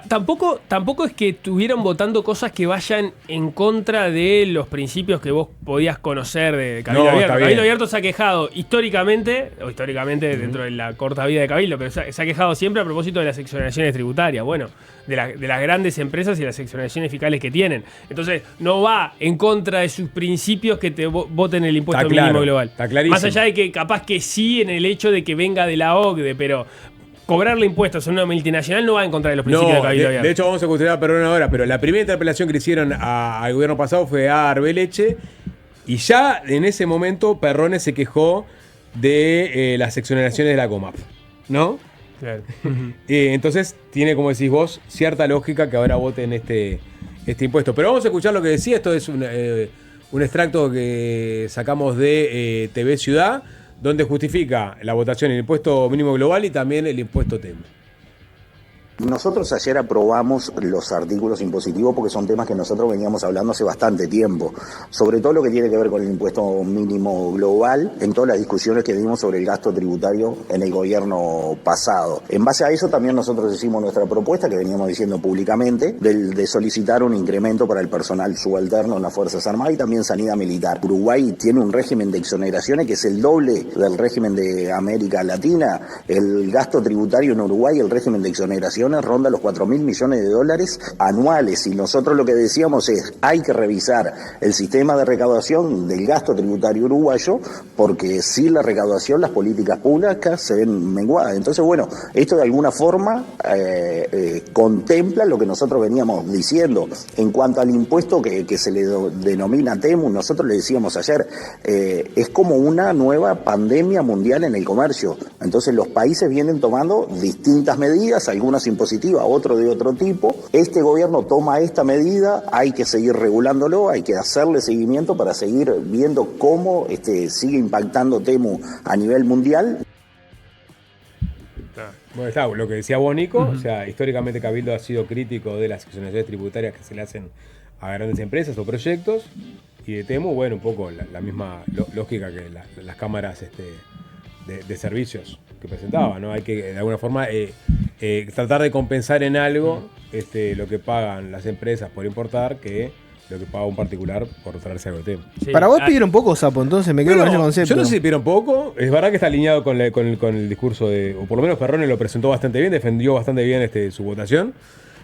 Tampoco es que estuvieron votando cosas que vayan en contra de los principios que vos podías conocer de Cabildo Abierto. Cabildo Abierto se ha quejado históricamente dentro de la corta vida de Cabildo, pero se ha quejado siempre a propósito de las exoneraciones tributarias, bueno, de las grandes empresas y las exoneraciones fiscales que tienen. Entonces, no va en contra de sus principios que te voten el impuesto mínimo global. Está clarísimo. Más allá de que capaz que sí en el hecho de que venga de la OCDE, pero cobrarle impuestos a una multinacional no va en contra de los principios de Cabildo Abierto. De hecho, vamos a escuchar a Perrone ahora, pero la primera interpelación que le hicieron al gobierno pasado fue a Arbeleche, y ya en ese momento Perrone se quejó de las exoneraciones de la COMAF, ¿no? Claro. Entonces tiene, como decís vos, cierta lógica que ahora voten este impuesto. Pero vamos a escuchar lo que decía. Esto es un extracto que sacamos de TV Ciudad, donde justifica la votación el impuesto mínimo global y también el impuesto TEMU. Nosotros ayer aprobamos los artículos impositivos porque son temas que nosotros veníamos hablando hace bastante tiempo, sobre todo lo que tiene que ver con el impuesto mínimo global, en todas las discusiones que dimos sobre el gasto tributario en el gobierno pasado. En base a eso también nosotros hicimos nuestra propuesta, que veníamos diciendo públicamente, de solicitar un incremento para el personal subalterno en las Fuerzas Armadas y también sanidad militar. Uruguay tiene un régimen de exoneraciones que es el doble del régimen de América Latina. El gasto tributario en Uruguay, el régimen de exoneración, ronda los 4.000 millones de dólares anuales, y nosotros lo que decíamos es hay que revisar el sistema de recaudación del gasto tributario uruguayo, porque sin la recaudación las políticas públicas se ven menguadas. Entonces, bueno, esto de alguna forma contempla lo que nosotros veníamos diciendo. En cuanto al impuesto que se le denomina TEMU, nosotros le decíamos ayer, es como una nueva pandemia mundial en el comercio. Entonces los países vienen tomando distintas medidas, algunas impositivas, otro de otro tipo. Este gobierno toma esta medida, hay que seguir regulándolo, hay que hacerle seguimiento para seguir viendo cómo sigue impactando TEMU a nivel mundial. Bueno, está lo que decía vos, Nico. O sea, históricamente Cabildo ha sido crítico de las exoneraciones tributarias que se le hacen a grandes empresas o proyectos. y de Temu, bueno, un poco la misma lógica que las cámaras de servicios que presentaba, ¿no? Hay que de alguna forma tratar de compensar en algo lo que pagan las empresas por importar que lo que paga un particular por traerse algo de Temu. Sí. Para vos pidieron poco, Sapo, entonces me quedo con ese concepto. Yo no sé si pidieron poco, es verdad que está alineado con el discurso o por lo menos Perrone lo presentó bastante bien, defendió bastante bien su votación,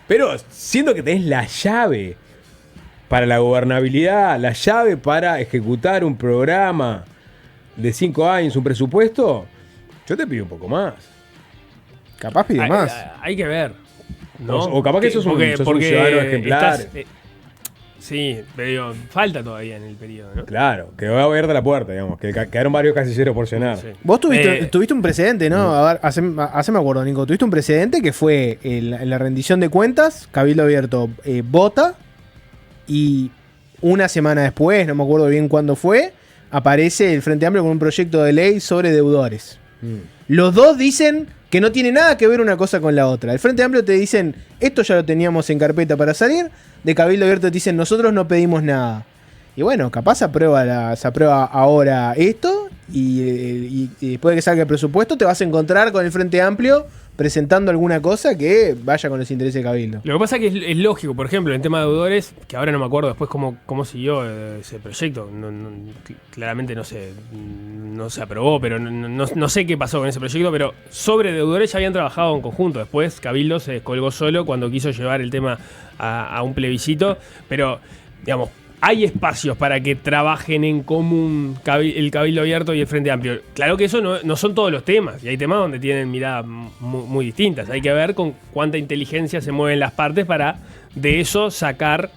pero siento que tenés la llave para la gobernabilidad, la llave para ejecutar un programa de 5 años, un presupuesto, yo te pido un poco más. Capaz pide más. Hay que ver, ¿no? O capaz que sos un ciudadano ejemplar. Sí, pero digo, falta todavía en el periodo, ¿no? Claro, que va a abierta la puerta, digamos, que quedaron varios casilleros por llenar. Sí. Vos tuviste un precedente, ¿no? A ver, haceme acuerdo, Nico. Tuviste un precedente que fue en la rendición de cuentas, Cabildo Abierto vota y una semana después, no me acuerdo bien cuándo fue, aparece el Frente Amplio con un proyecto de ley sobre deudores. Los dos dicen que no tiene nada que ver una cosa con la otra. El Frente Amplio te dicen, esto ya lo teníamos en carpeta para salir. De Cabildo Abierto te dicen, nosotros no pedimos nada. Y bueno, capaz se aprueba ahora esto y después de que salga el presupuesto te vas a encontrar con el Frente Amplio presentando alguna cosa que vaya con los intereses de Cabildo. Lo que pasa es que es lógico, por ejemplo, en el tema de deudores, que ahora no me acuerdo después cómo siguió ese proyecto, claramente no se aprobó, pero no sé qué pasó con ese proyecto, pero sobre deudores ya habían trabajado en conjunto. Después Cabildo se descolgó solo cuando quiso llevar el tema a un plebiscito, pero digamos, hay espacios para que trabajen en común el Cabildo Abierto y el Frente Amplio. Claro que eso no son todos los temas, y hay temas donde tienen miradas muy distintas. Hay que ver con cuánta inteligencia se mueven las partes para de eso sacar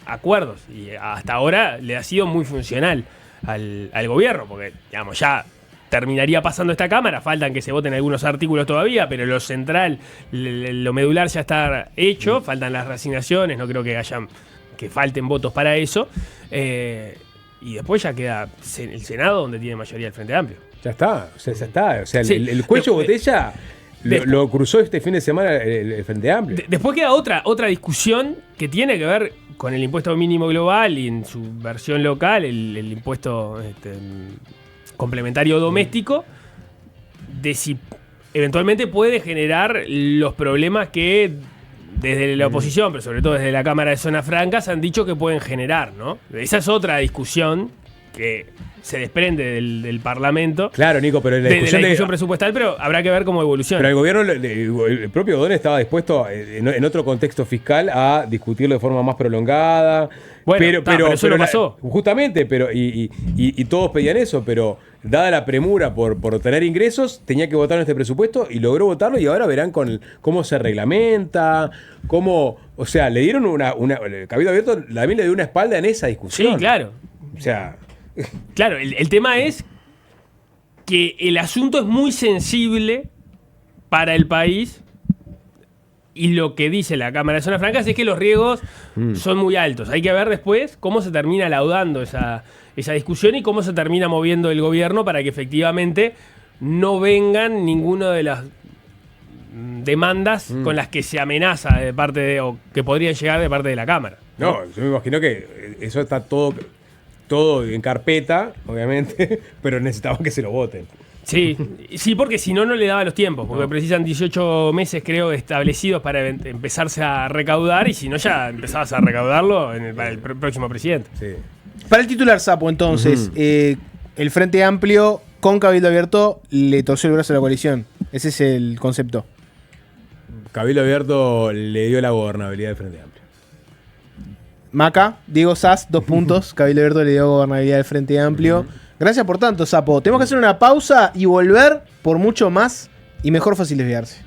acuerdos. Y hasta ahora le ha sido muy funcional al gobierno, porque digamos ya terminaría pasando esta Cámara, faltan que se voten algunos artículos todavía, pero lo central, lo medular ya está hecho, faltan las reasignaciones, no creo que falten votos para eso, y después ya queda el Senado donde tiene mayoría el Frente Amplio. Ya está, o sea, Sí, el cuello de botella lo cruzó este fin de semana el Frente Amplio. Después queda otra discusión que tiene que ver con el impuesto mínimo global y en su versión local, el impuesto complementario doméstico, de si eventualmente puede generar los problemas que desde la oposición, pero sobre todo desde la Cámara de Zonas Francas, han dicho que pueden generar, ¿no? Esa es otra discusión que se desprende del Parlamento. Claro, Nico, pero la discusión presupuestal, pero habrá que ver cómo evoluciona. Pero el gobierno, el propio O'Donnell estaba dispuesto en otro contexto fiscal a discutirlo de forma más prolongada. Bueno, pero eso no pasó. Justamente, pero y todos pedían eso, pero dada la premura por tener ingresos, tenía que votar en este presupuesto y logró votarlo, y ahora verán cómo se reglamenta, o sea, le dieron el Cabildo Abierto también le dio una espalda en esa discusión. Sí, claro. O sea, claro, el tema es que el asunto es muy sensible para el país. Y lo que dice la Cámara de Zonas Francas es que los riesgos son muy altos. Hay que ver después cómo se termina laudando esa discusión y cómo se termina moviendo el gobierno para que efectivamente no vengan ninguna de las demandas con las que se amenaza de parte o que podrían llegar de parte de la Cámara. No, yo me imagino que eso está todo en carpeta, obviamente, pero necesitamos que se lo voten. Sí, porque si no le daba los tiempos, porque precisan 18 meses, creo, establecidos para empezarse a recaudar, y si no ya empezabas a recaudarlo para el próximo presidente. Sí. Para el titular, Sapo, entonces, el Frente Amplio con Cabildo Abierto le torció el brazo a la coalición. Ese es el concepto. Cabildo Abierto le dio la gobernabilidad del Frente Amplio. Maca, Diego Sass, 2 puntos. Cabildo Abierto le dio gobernabilidad del Frente Amplio. Gracias por tanto, Sapo. Tenemos que hacer una pausa y volver por mucho más y mejor fácil desviarse.